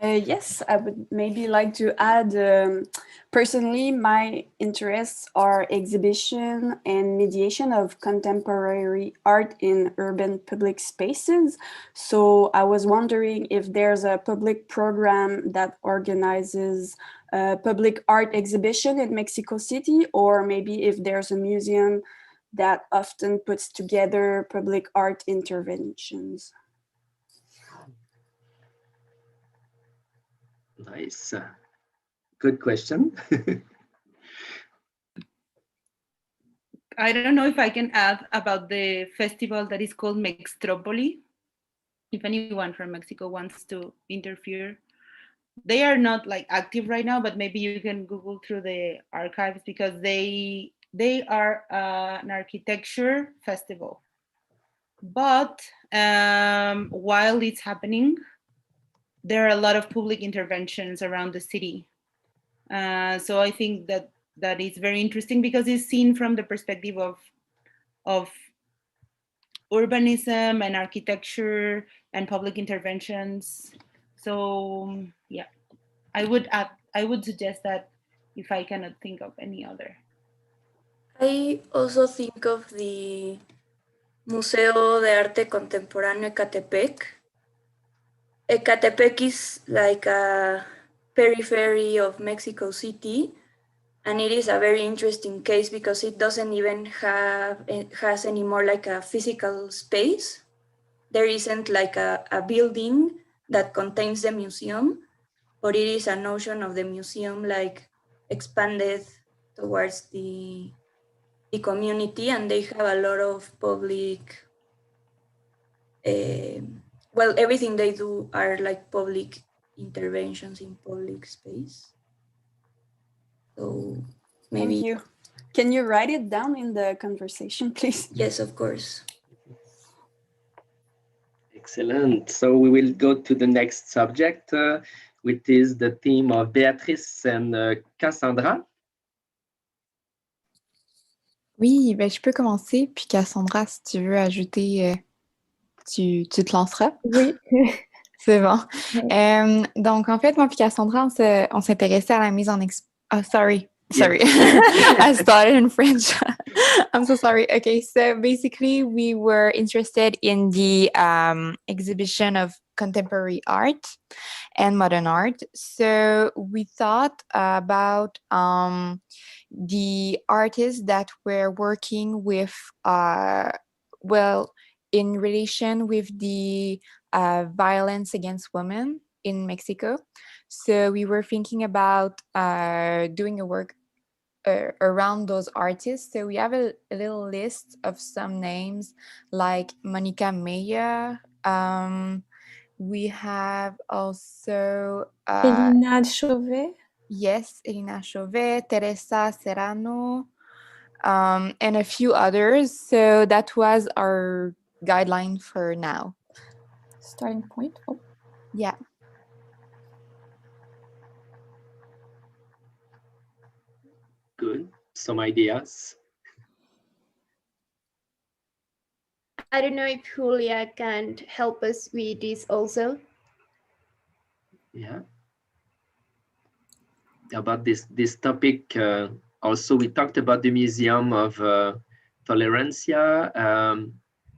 Yes, I would maybe like to add, personally, my interests are exhibition and mediation of contemporary art in urban public spaces. So I was wondering if there's a public program that organizes a public art exhibition in Mexico City, or maybe if there's a museum that often puts together public art interventions. Nice. Good question. I don't know if I can add about the festival that is called Mextropoli. If anyone from Mexico wants to interfere. They are not active right now, but maybe you can Google through the archives because they are an architecture festival. But while it's happening, there are a lot of public interventions around the city. So I think that is very interesting because it's seen from the perspective of urbanism and architecture and public interventions. So yeah, I would suggest that if I cannot think of any other. I also think of the Museo de Arte Contemporáneo Ecatepec. Ecatepec is like a periphery of Mexico City, and it is a very interesting case because it doesn't even has anymore like a physical space. There isn't like a building that contains the museum, but it is a notion of the museum like expanded towards the community, and they have a lot of public, well, everything they do are like public interventions in public space. So maybe. Thank you. Can you write it down in the conversation, please? Yes, of course. Excellent. So we will go to the next subject, which is the theme of Béatrice and Cassandra. Oui, ben, je peux commencer, puis Cassandra, si tu veux ajouter, tu te lanceras. Oui. C'est bon. Donc, en fait, moi puis Cassandra, on s'intéressait à la mise en sorry. I started in French. I'm so sorry. Okay, so basically we were interested in the exhibition of contemporary art and modern art. So we thought about the artists that were working with, well, in relation with the violence against women in Mexico. So we were thinking about doing a work around those artists. So we have a little list of some names like Monica Meyer. We have also Elina Chauvet. Yes, Elina Chauvet, Teresa Serrano, and a few others. So that was our guideline for now. Starting point. Oh. Yeah. Good. Some ideas. I don't know if Julia can help us with this also. Yeah. About this topic, also we talked about the Museum of Tolerancia,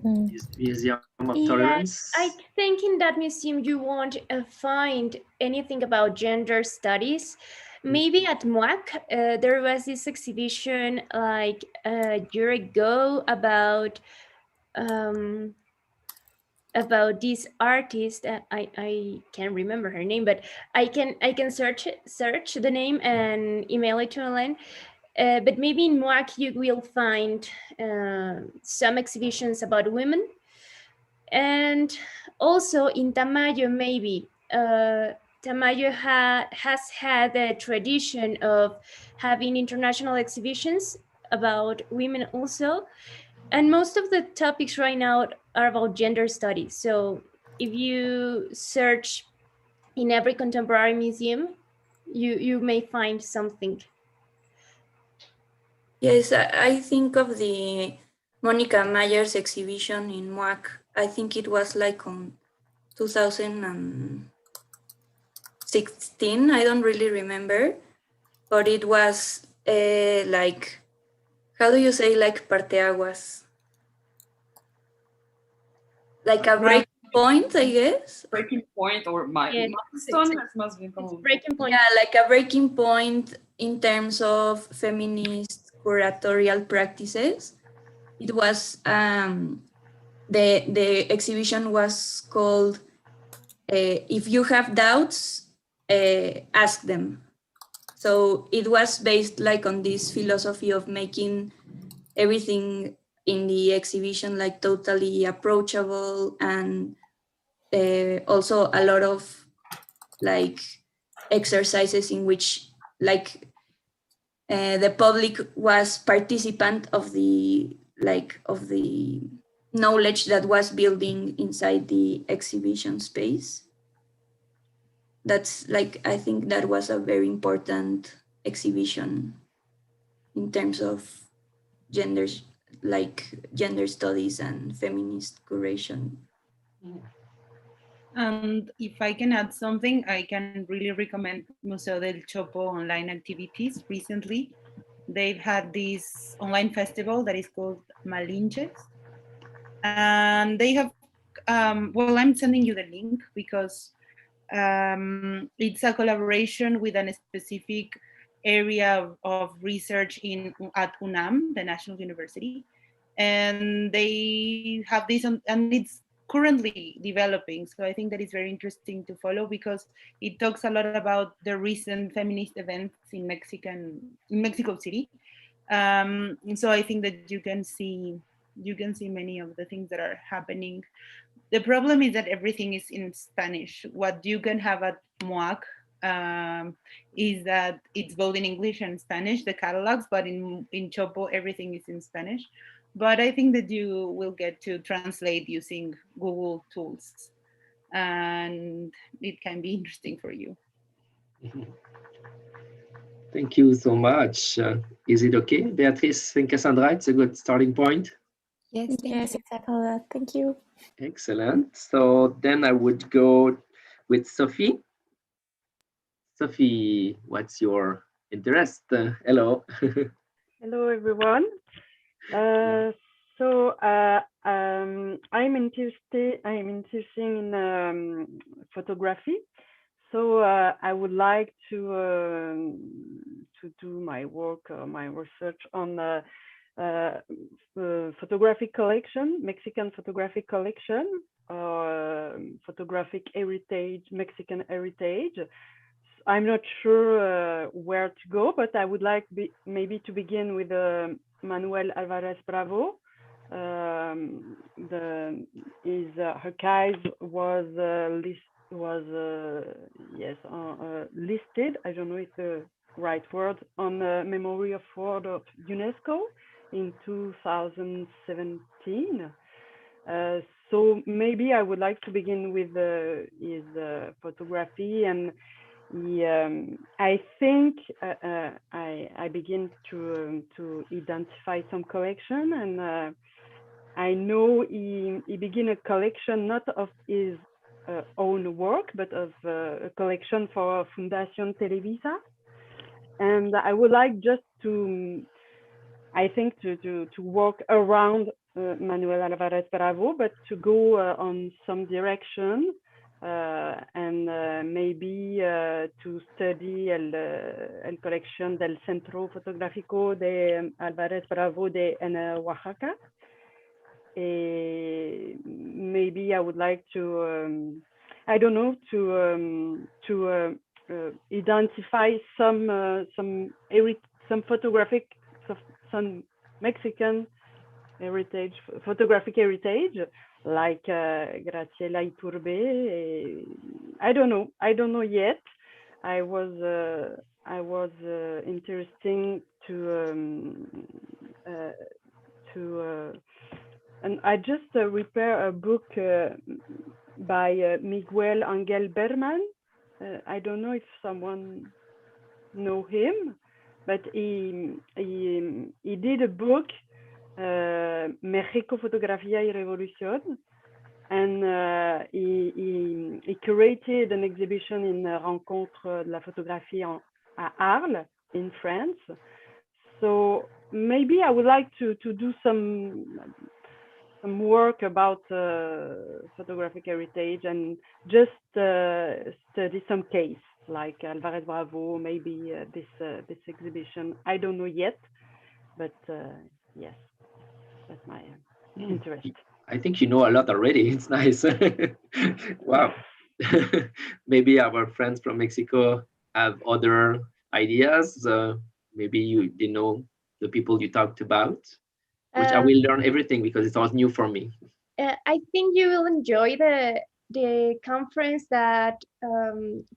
Museum of Tolerance. I think in that museum you won't find anything about gender studies. Maybe at MUAC there was this exhibition like a year ago about this artist. I can't remember her name, but I can search the name and email it to Ellen. But maybe in MUAC you will find some exhibitions about women. And also in Tamayo, maybe. Tamayo has had a tradition of having international exhibitions about women also. And most of the topics right now are about gender studies. So if you search in every contemporary museum, you may find something. Yes, I think of the Monica Myers exhibition in MUAC. I think it was like on 2016. I don't really remember, but it was like, how do you say, like parteaguas? Like a breaking point, I guess. Breaking point or milestone, must be breaking point. Yeah, like a breaking point in terms of feminist curatorial practices. It was the exhibition was called "If You Have Doubts, Ask Them." So it was based like on this philosophy of making everything in the exhibition like totally approachable, and also a lot of like exercises in which like the public was participant of the knowledge that was building inside the exhibition space. That's like, I think that was a very important exhibition in terms of gender studies and feminist curation. And if I can add something, I can really recommend Museo del Chopo online activities. Recently, they've had this online festival that is called Malinches. And they have, well, I'm sending you the link because it's a collaboration with a specific area of research at UNAM, the National University. And they have this, and it's currently developing. So I think that is very interesting to follow because it talks a lot about the recent feminist events in Mexico City. And so I think that you can see many of the things that are happening. The problem is that everything is in Spanish. What you can have at MUAC is that it's both in English and Spanish, the catalogs, but in Chopo, everything is in Spanish. But I think that you will get to translate using Google tools, and it can be interesting for you. Thank you so much. Is it okay, Beatrice and Cassandra? It's a good starting point. Yes, exactly. Thank you. Excellent. So then I would go with Sophie. Sophie, what's your interest? Hello. Hello, everyone. I'm interested in photography. So I would like to do my work, my research on photographic collection, Mexican photographic collection, photographic heritage, Mexican heritage. I'm not sure where to go, but I would like maybe to begin with Manuel Alvarez Bravo. His archive was listed. I don't know if the right word on the Memory of World of UNESCO in 2017. So maybe I would like to begin with his photography, and I think I begin to identify some collection, and I know he began a collection not of his own work, but of a collection for Fundación Televisa. And I would like just to, I think, to work around Manuel Alvarez Bravo, but to go on some direction and maybe to study el colección del Centro Fotográfico de Alvarez Bravo en Oaxaca. Maybe I would like to, I don't know, to identify some photographic, some Mexican heritage, photographic heritage, like Graciela Iturbe. I don't know yet. I was interesting to and I just prepared a book by Miguel Angel Berman. I don't know if someone know him, but he did a book, México, Fotografía y Revolución, and he curated an exhibition in Rencontre de la Photographie à Arles in France. So maybe I would like to do some work about photographic heritage and just study some case like Alvarez Bravo, maybe this exhibition. I don't know yet, but yes, that's my interest. I think you know a lot already. It's nice. Wow. Maybe our friends from Mexico have other ideas. Maybe you know the people you talked about, which I will learn everything because it's all new for me. I think you will enjoy the conference that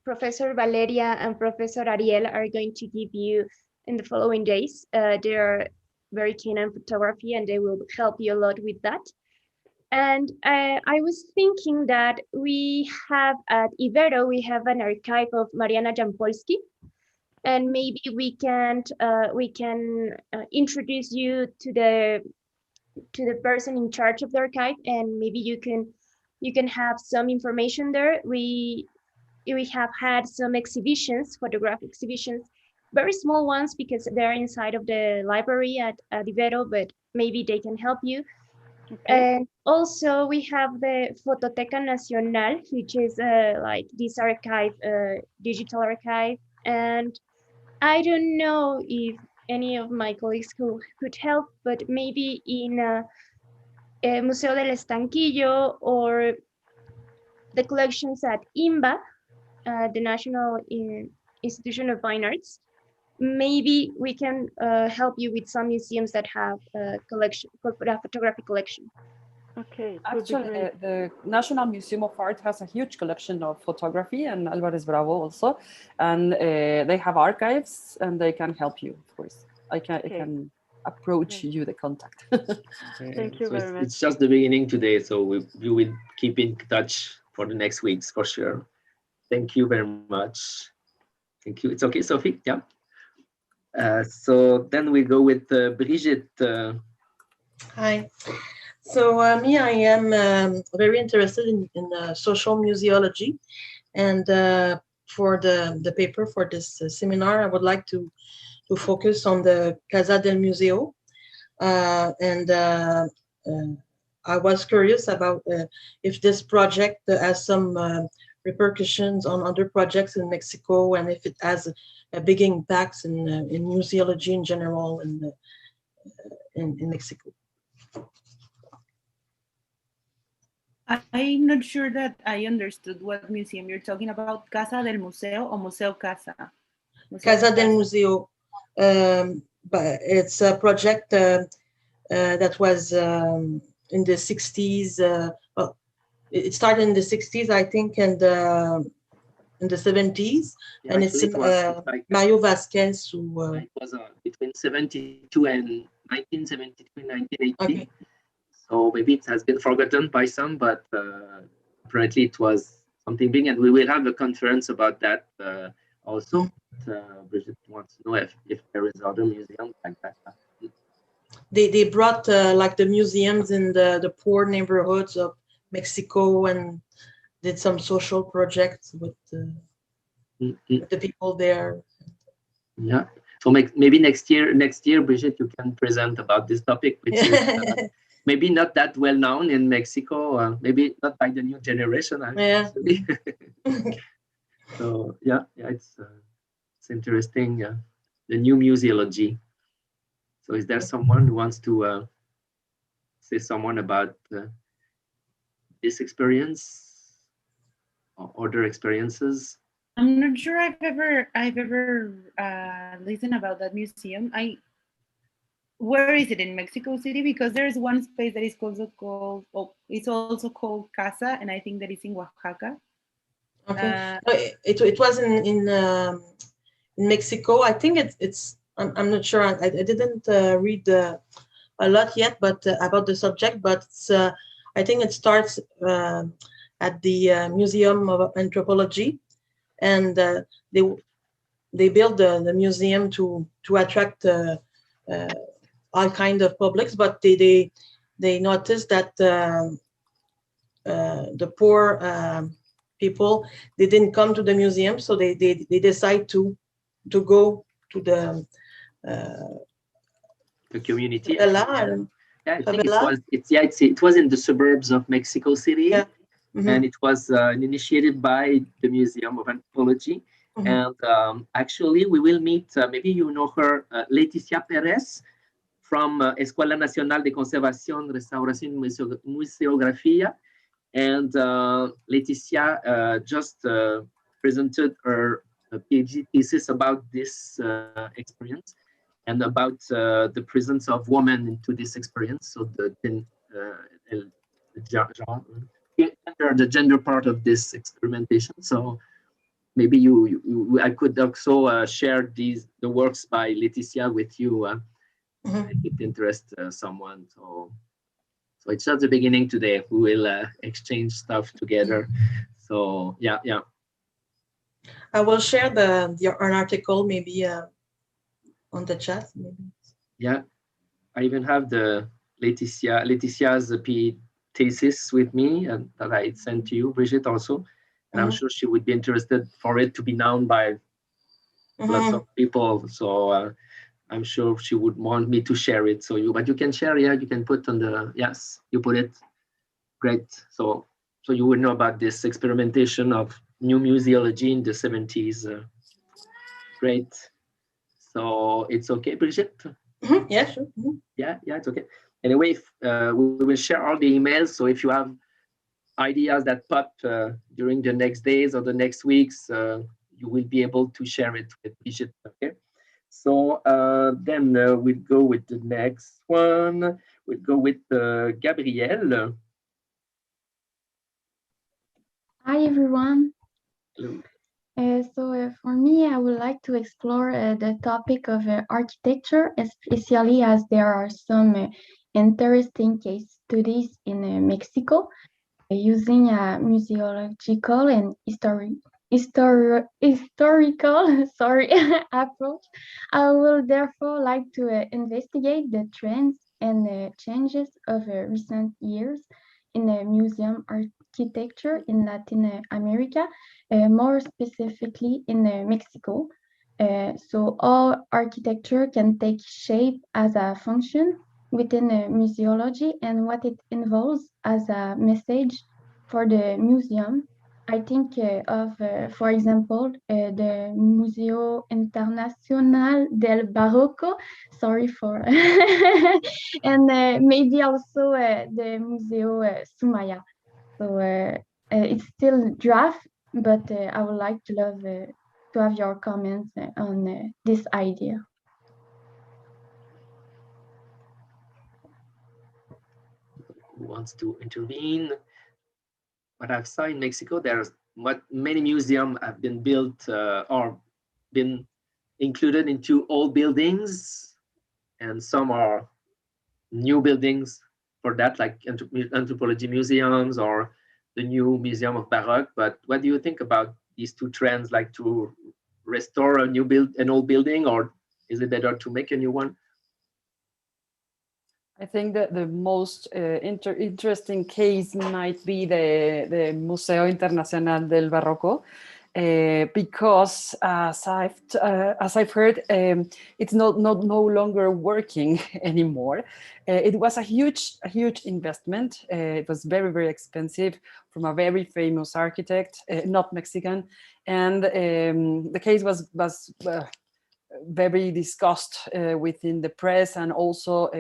Professor Valeria and Professor Ariel are going to give you in the following days. They are very keen on photography and they will help you a lot with that. And I was thinking that we have at Ibero, we have an archive of Mariana Jampolsky, and maybe we can introduce you to the person in charge of the archive, and maybe you can have some information there. We have had some exhibitions, photographic exhibitions, very small ones because they're inside of the library at Ibero, but maybe they can help you. Okay. And also we have the Fototeca Nacional, which is like this archive, digital archive. And I don't know if any of my colleagues could help, but maybe in Museo del Estanquillo or the collections at INBA, the National Institution of Fine Arts, maybe we can help you with some museums that have a photographic collection. Okay. Actually, the National Museum of Art has a huge collection of photography, and Alvarez Bravo also, and they have archives, and they can help you, of course. I can approach you the contact. Thank you very much. It's just the beginning today, so we will keep in touch for the next weeks for sure. Thank you very much. Thank you. It's okay, Sophie? Yeah. So then we go with Brigitte. Hi. So me, I am very interested in social museology, and for the paper for this seminar, I would like to focus on the Casa del Museo, and I was curious about if this project has some repercussions on other projects in Mexico, and if it has a big impact in museology in general in Mexico. I'm not sure that I understood what museum you're talking about. Casa del Museo or Museo Casa? Casa del Museo. But it's a project that was in the 60s. Well, it started in the 60s, I think, and in the 70s. Yeah, and it's like Mario Vasquez who. It was between 72 and 1972 and 1980. Okay. So maybe it has been forgotten by some, but apparently it was something big, and we will have a conference about that also. Bridget wants to know if there is other museums like that. They brought like the museums in the poor neighborhoods of Mexico and did some social projects with the people there. Yeah. So maybe next year, Bridget, you can present about this topic, which is maybe not that well known in Mexico. Maybe not by the new generation. Actually. So yeah, it's interesting. The new museology. So is there someone who wants to say someone about this experience or other experiences? I'm not sure I've ever listened about that museum. Where is it in Mexico City? Because there's one space that is also called it's also called Casa, and I think that it's in Oaxaca. Okay. It was in Mexico. I think it's I'm not sure. I didn't read a lot yet, but about the subject. But it's, I think it starts at the Museum of Anthropology, and they build the museum to attract all kind of publics. But they noticed that the poor people, they didn't come to the museum, so they decide to go to the community. Favela. Yeah, I think it was in the suburbs of Mexico City, and it was initiated by the Museum of Anthropology. And actually, we will meet. Maybe you know her, Leticia Perez, from Escuela Nacional de Conservación, Restauración y Museografía. And Leticia just presented her PhD thesis about this experience and about the presence of women into this experience. So the gender part of this experimentation. So maybe I could also share the works by Leticia with you if it interests someone. So it's just the beginning today. We will exchange stuff together. So yeah. I will share an article maybe on the chat. Maybe. Yeah, I even have the Leticia's PhD thesis with me, and that I sent to you, Brigitte, also. And I'm sure she would be interested for it to be known by lots of people. So I'm sure she would want me to share it. But you can share, you can put on the, yes, you put it. Great. So you would know about this experimentation of new museology in the 70s. Great. So it's okay, Brigitte? Yeah, sure. Yeah, it's okay. Anyway, we will share all the emails. So if you have ideas that pop during the next days or the next weeks, you will be able to share it with Brigitte. Okay. So then we'll go with the next one. We'll go with Gabrielle. Hi, everyone. Hello. So for me, I would like to explore the topic of architecture, especially as there are some interesting case studies in Mexico using a museological and historical approach. I will therefore like to investigate the trends and changes of recent years in museum architecture in Latin America, more specifically in Mexico. So all architecture can take shape as a function within museology and what it involves as a message for the museum. I think of, for example, the Museo Internacional del Barroco, sorry for, and maybe also the Museo Sumaya. So it's still draft, but I would like to have your comments on this idea. Who wants to intervene? What I've saw in Mexico, there's many museums have been built or been included into old buildings, and some are new buildings for that, like anthropology museums or the new Museum of Baroque. But what do you think about these two trends, like to restore an old building, or is it better to make a new one? I think that the most interesting case might be the Museo Internacional del Barroco, because as I've heard, it's no longer working anymore. It was a huge investment. It was very, very expensive, from a very famous architect, not Mexican, and the case was very discussed within the press and also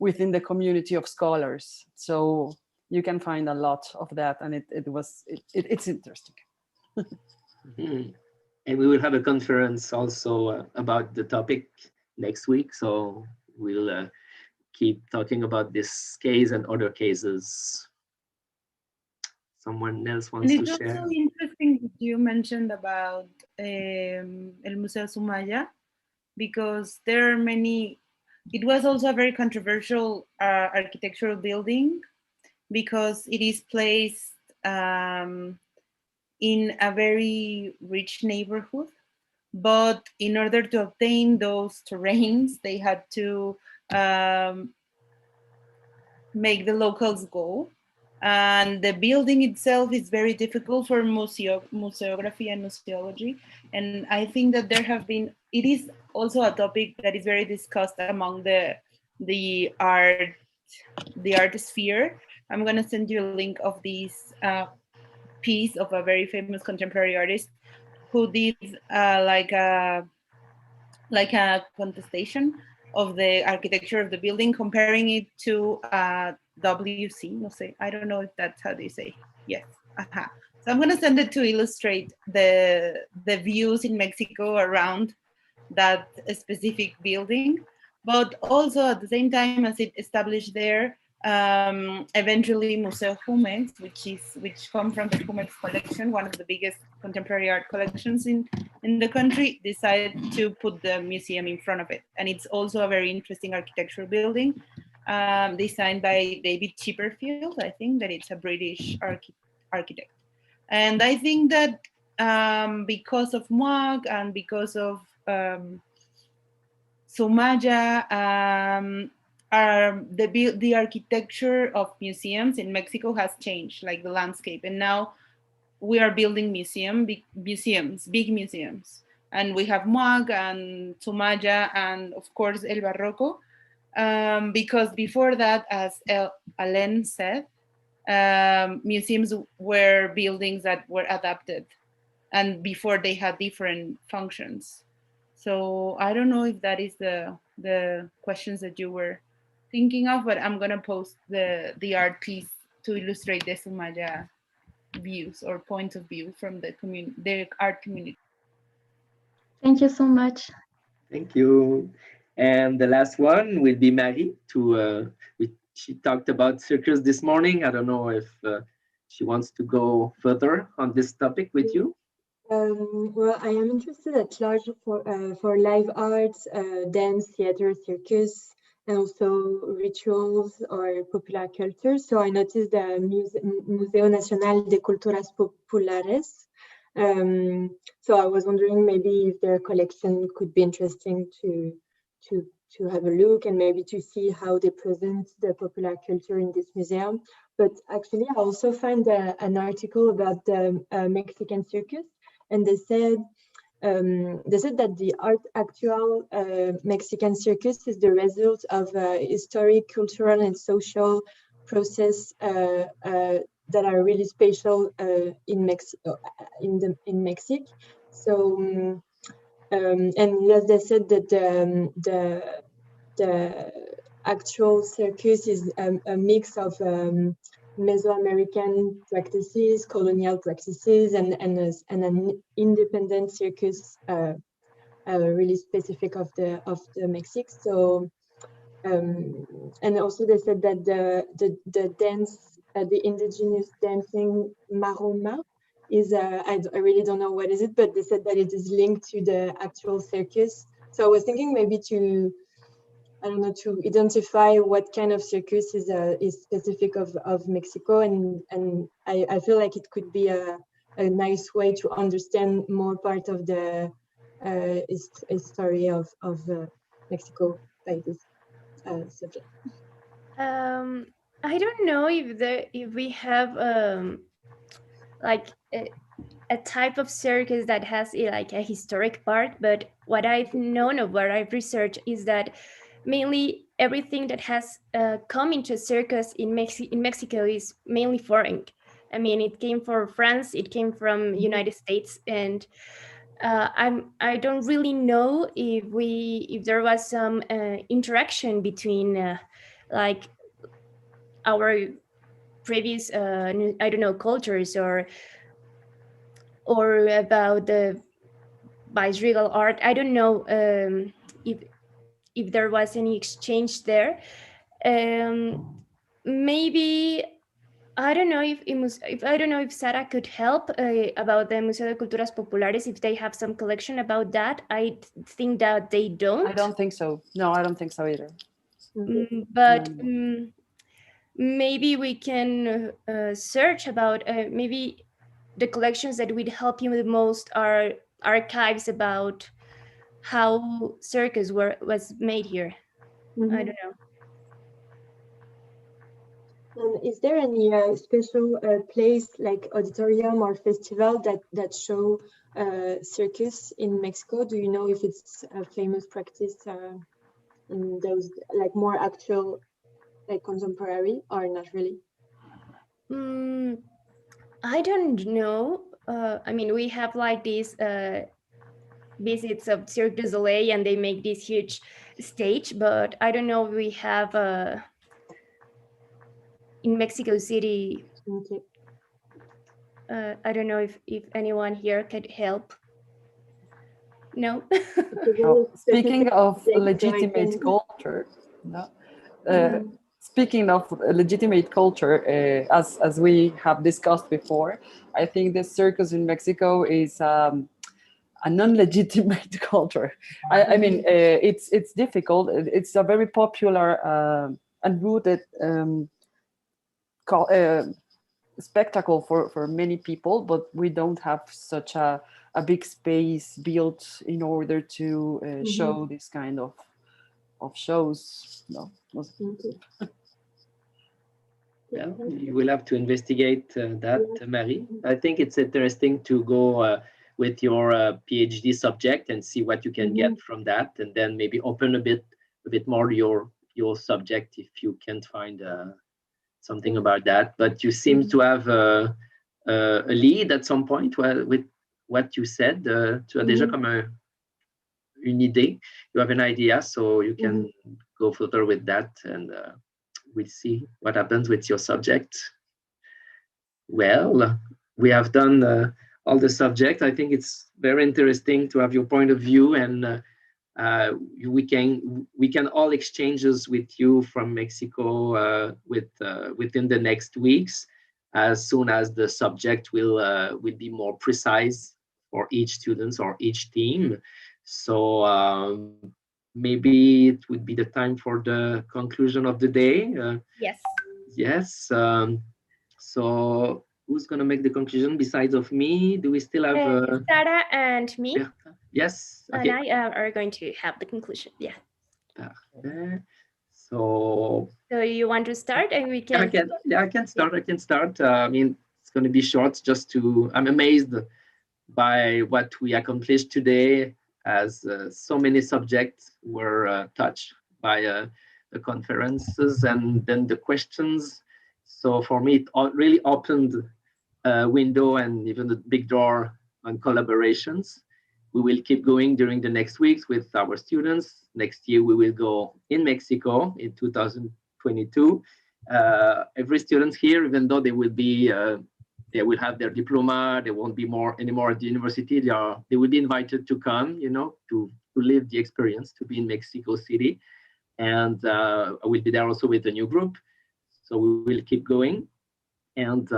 within the community of scholars. So you can find a lot of that, and it's interesting. Mm-hmm. And we will have a conference also about the topic next week. So we'll keep talking about this case and other cases. Someone else wants to share? And it's also interesting that you mentioned about El Museo Sumaya, because there are many. It was also a very controversial architectural building, because it is placed in a very rich neighborhood. But in order to obtain those terrains, they had to make the locals go. And the building itself is very difficult for museography and museology. And I think that it is also a topic that is very discussed among the art sphere. I'm going to send you a link of this piece of a very famous contemporary artist who did like a contestation of the architecture of the building, comparing it to WC. No sé, I don't know if that's how they say. Yes. Uh-huh. So I'm going to send it to illustrate the views in Mexico around that specific building, but also at the same time as it established there, eventually Museo Jumex, which come from the Jumex collection, one of the biggest contemporary art collections in the country, decided to put the museum in front of it. And it's also a very interesting architectural building, designed by David Chipperfield. I think that it's a British architect. And I think that because of MUAC and because of Sumaya, the architecture of museums in Mexico has changed, like the landscape. And now we are building big museums. And we have MUAC and Sumaya and, of course, El Barroco. Because before that, as Alain said, museums were buildings that were adapted, and before they had different functions. So I don't know if that is the questions that you were thinking of, but I'm gonna post the art piece to illustrate the Sumaya views or point of view from the art community. Thank you so much. Thank you. And the last one will be Marie. She talked about circus this morning. I don't know if she wants to go further on this topic with you. Well, I am interested at large for live arts, dance, theater, circus, and also rituals or popular culture. So I noticed the Museo Nacional de Culturas Populares. So I was wondering maybe if their collection could be interesting to have a look and maybe to see how they present the popular culture in this museum. But actually, I also found an article about the Mexican circus. And they said that the actual Mexican circus is the result of historic, cultural, and social process that are really special in Mexico. So, and as they said that the actual circus is a mix of Mesoamerican practices, colonial practices, and an independent circus really specific of the Mexico. So and also they said that the dance, the indigenous dancing maroma is I really don't know what is it, but they said that it is linked to the actual circus. So I was thinking maybe to, I don't know, to identify what kind of circus is specific of Mexico, and I feel like it could be a nice way to understand more part of the history of Mexico by this subject. I don't know if we have like a type of circus that has like a historic part, but what I've known of what I've researched is that mainly everything that has come into circus in Mexico is mainly foreign. I mean, it came from France, it came from United States, and I don't really know if there was some interaction between like our previous I don't know, cultures or about the viceregal art. I don't know if there was any exchange there. Maybe I don't know if Sara could help about the Museo de Culturas Populares, if they have some collection about that. I think that they don't. I don't think so. No, I don't think so either. But maybe we can search about maybe the collections that would help you the most are archives about how circus was made here. I don't know. Is there any special place like auditorium or festival that show circus in Mexico? Do you know if it's a famous practice in those like more actual, like contemporary, or not really? I don't know. I mean, we have like these visits of Cirque du Soleil, and they make this huge stage, but I don't know if we have in Mexico City. Okay. I don't know if anyone here could help. No. Speaking of legitimate culture, no. Speaking of legitimate culture, as we have discussed before, I think the circus in Mexico is a non-legitimate culture. I mean, it's difficult. It's a very popular and rooted spectacle for many people, but we don't have such a big space built in order to show this kind of shows. No. Yeah, you will have to investigate that, Marie. I think it's interesting to go with your PhD subject and see what you can get from that, and then maybe open a bit more your subject if you can't find something about that. But you seem to have a lead at some point with what you said. Tu as déjà comme une idée. You have an idea, so you can go further with that, and we'll see what happens with your subject. Well, we have done all the subject. I think it's very interesting to have your point of view, and we can all exchanges with you from Mexico within the next weeks, as soon as the subject will be more precise for each student or each team. So maybe it would be the time for the conclusion of the day. Yes. Yes. So who's going to make the conclusion besides of me? Do we still have Sara and me? Yes. Okay. And I are going to have the conclusion. Yeah. So you want to start, and we can. I can start. I mean, it's going to be short. I'm amazed by what we accomplished today, as so many subjects were touched by the conferences and then the questions. So for me, it really opened a window and even a big door on collaborations. We will keep going during the next weeks with our students. Next year, we will go in Mexico in 2022. every student here, even though they will be they will have their diploma, they won't be anymore at the university. They will be invited to come, to live the experience, to be in Mexico City. And I will be there also with a new group. So we will keep going. And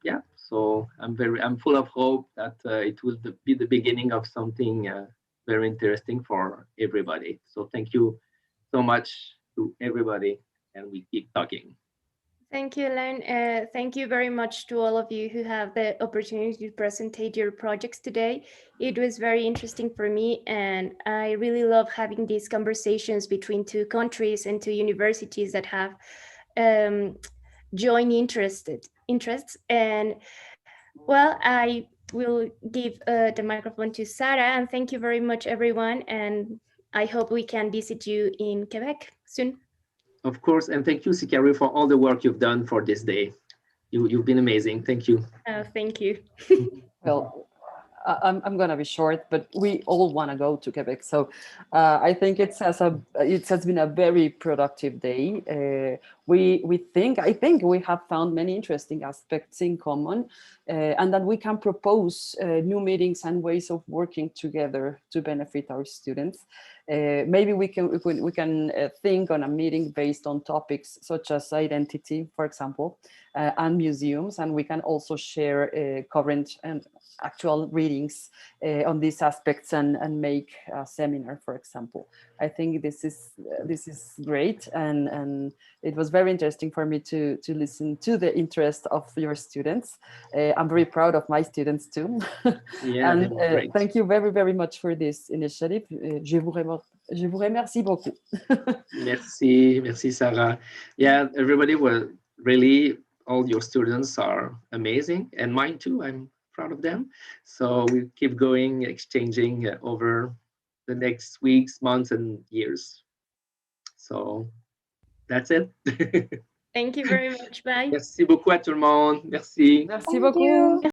yeah, so I'm full of hope that it will be the beginning of something very interesting for everybody. So thank you so much to everybody, and we keep talking. Thank you, Len. Thank you very much to all of you who have the opportunity to present your projects today. It was very interesting for me, and I really love having these conversations between two countries and two universities that have joint interests. And well, I will give the microphone to Sarah, and thank you very much, everyone. And I hope we can visit you in Quebec soon. Of course, and thank you, Sikari, for all the work you've done for this day. You've been amazing. Thank you. Thank you. Well, I'm gonna be short, but we all want to go to Quebec, so I think it has been a very productive day. I think we have found many interesting aspects in common, and that we can propose new meetings and ways of working together to benefit our students. Maybe we can think on a meeting based on topics such as identity, for example, and museums, and we can also share current and actual readings on these aspects and make a seminar, for example. I think this is great, and it was very interesting for me to listen to the interest of your students. I'm very proud of my students too. Yeah, and thank you very, very much for this initiative. Je vous remercie beaucoup. Merci, Sarah. Yeah, everybody was really, all your students are amazing, and mine too. I'm proud of them. So we keep going, exchanging over the next weeks, months, and years. So that's it. Thank you very much. Bye. Merci beaucoup à tout le monde. Merci. Merci beaucoup.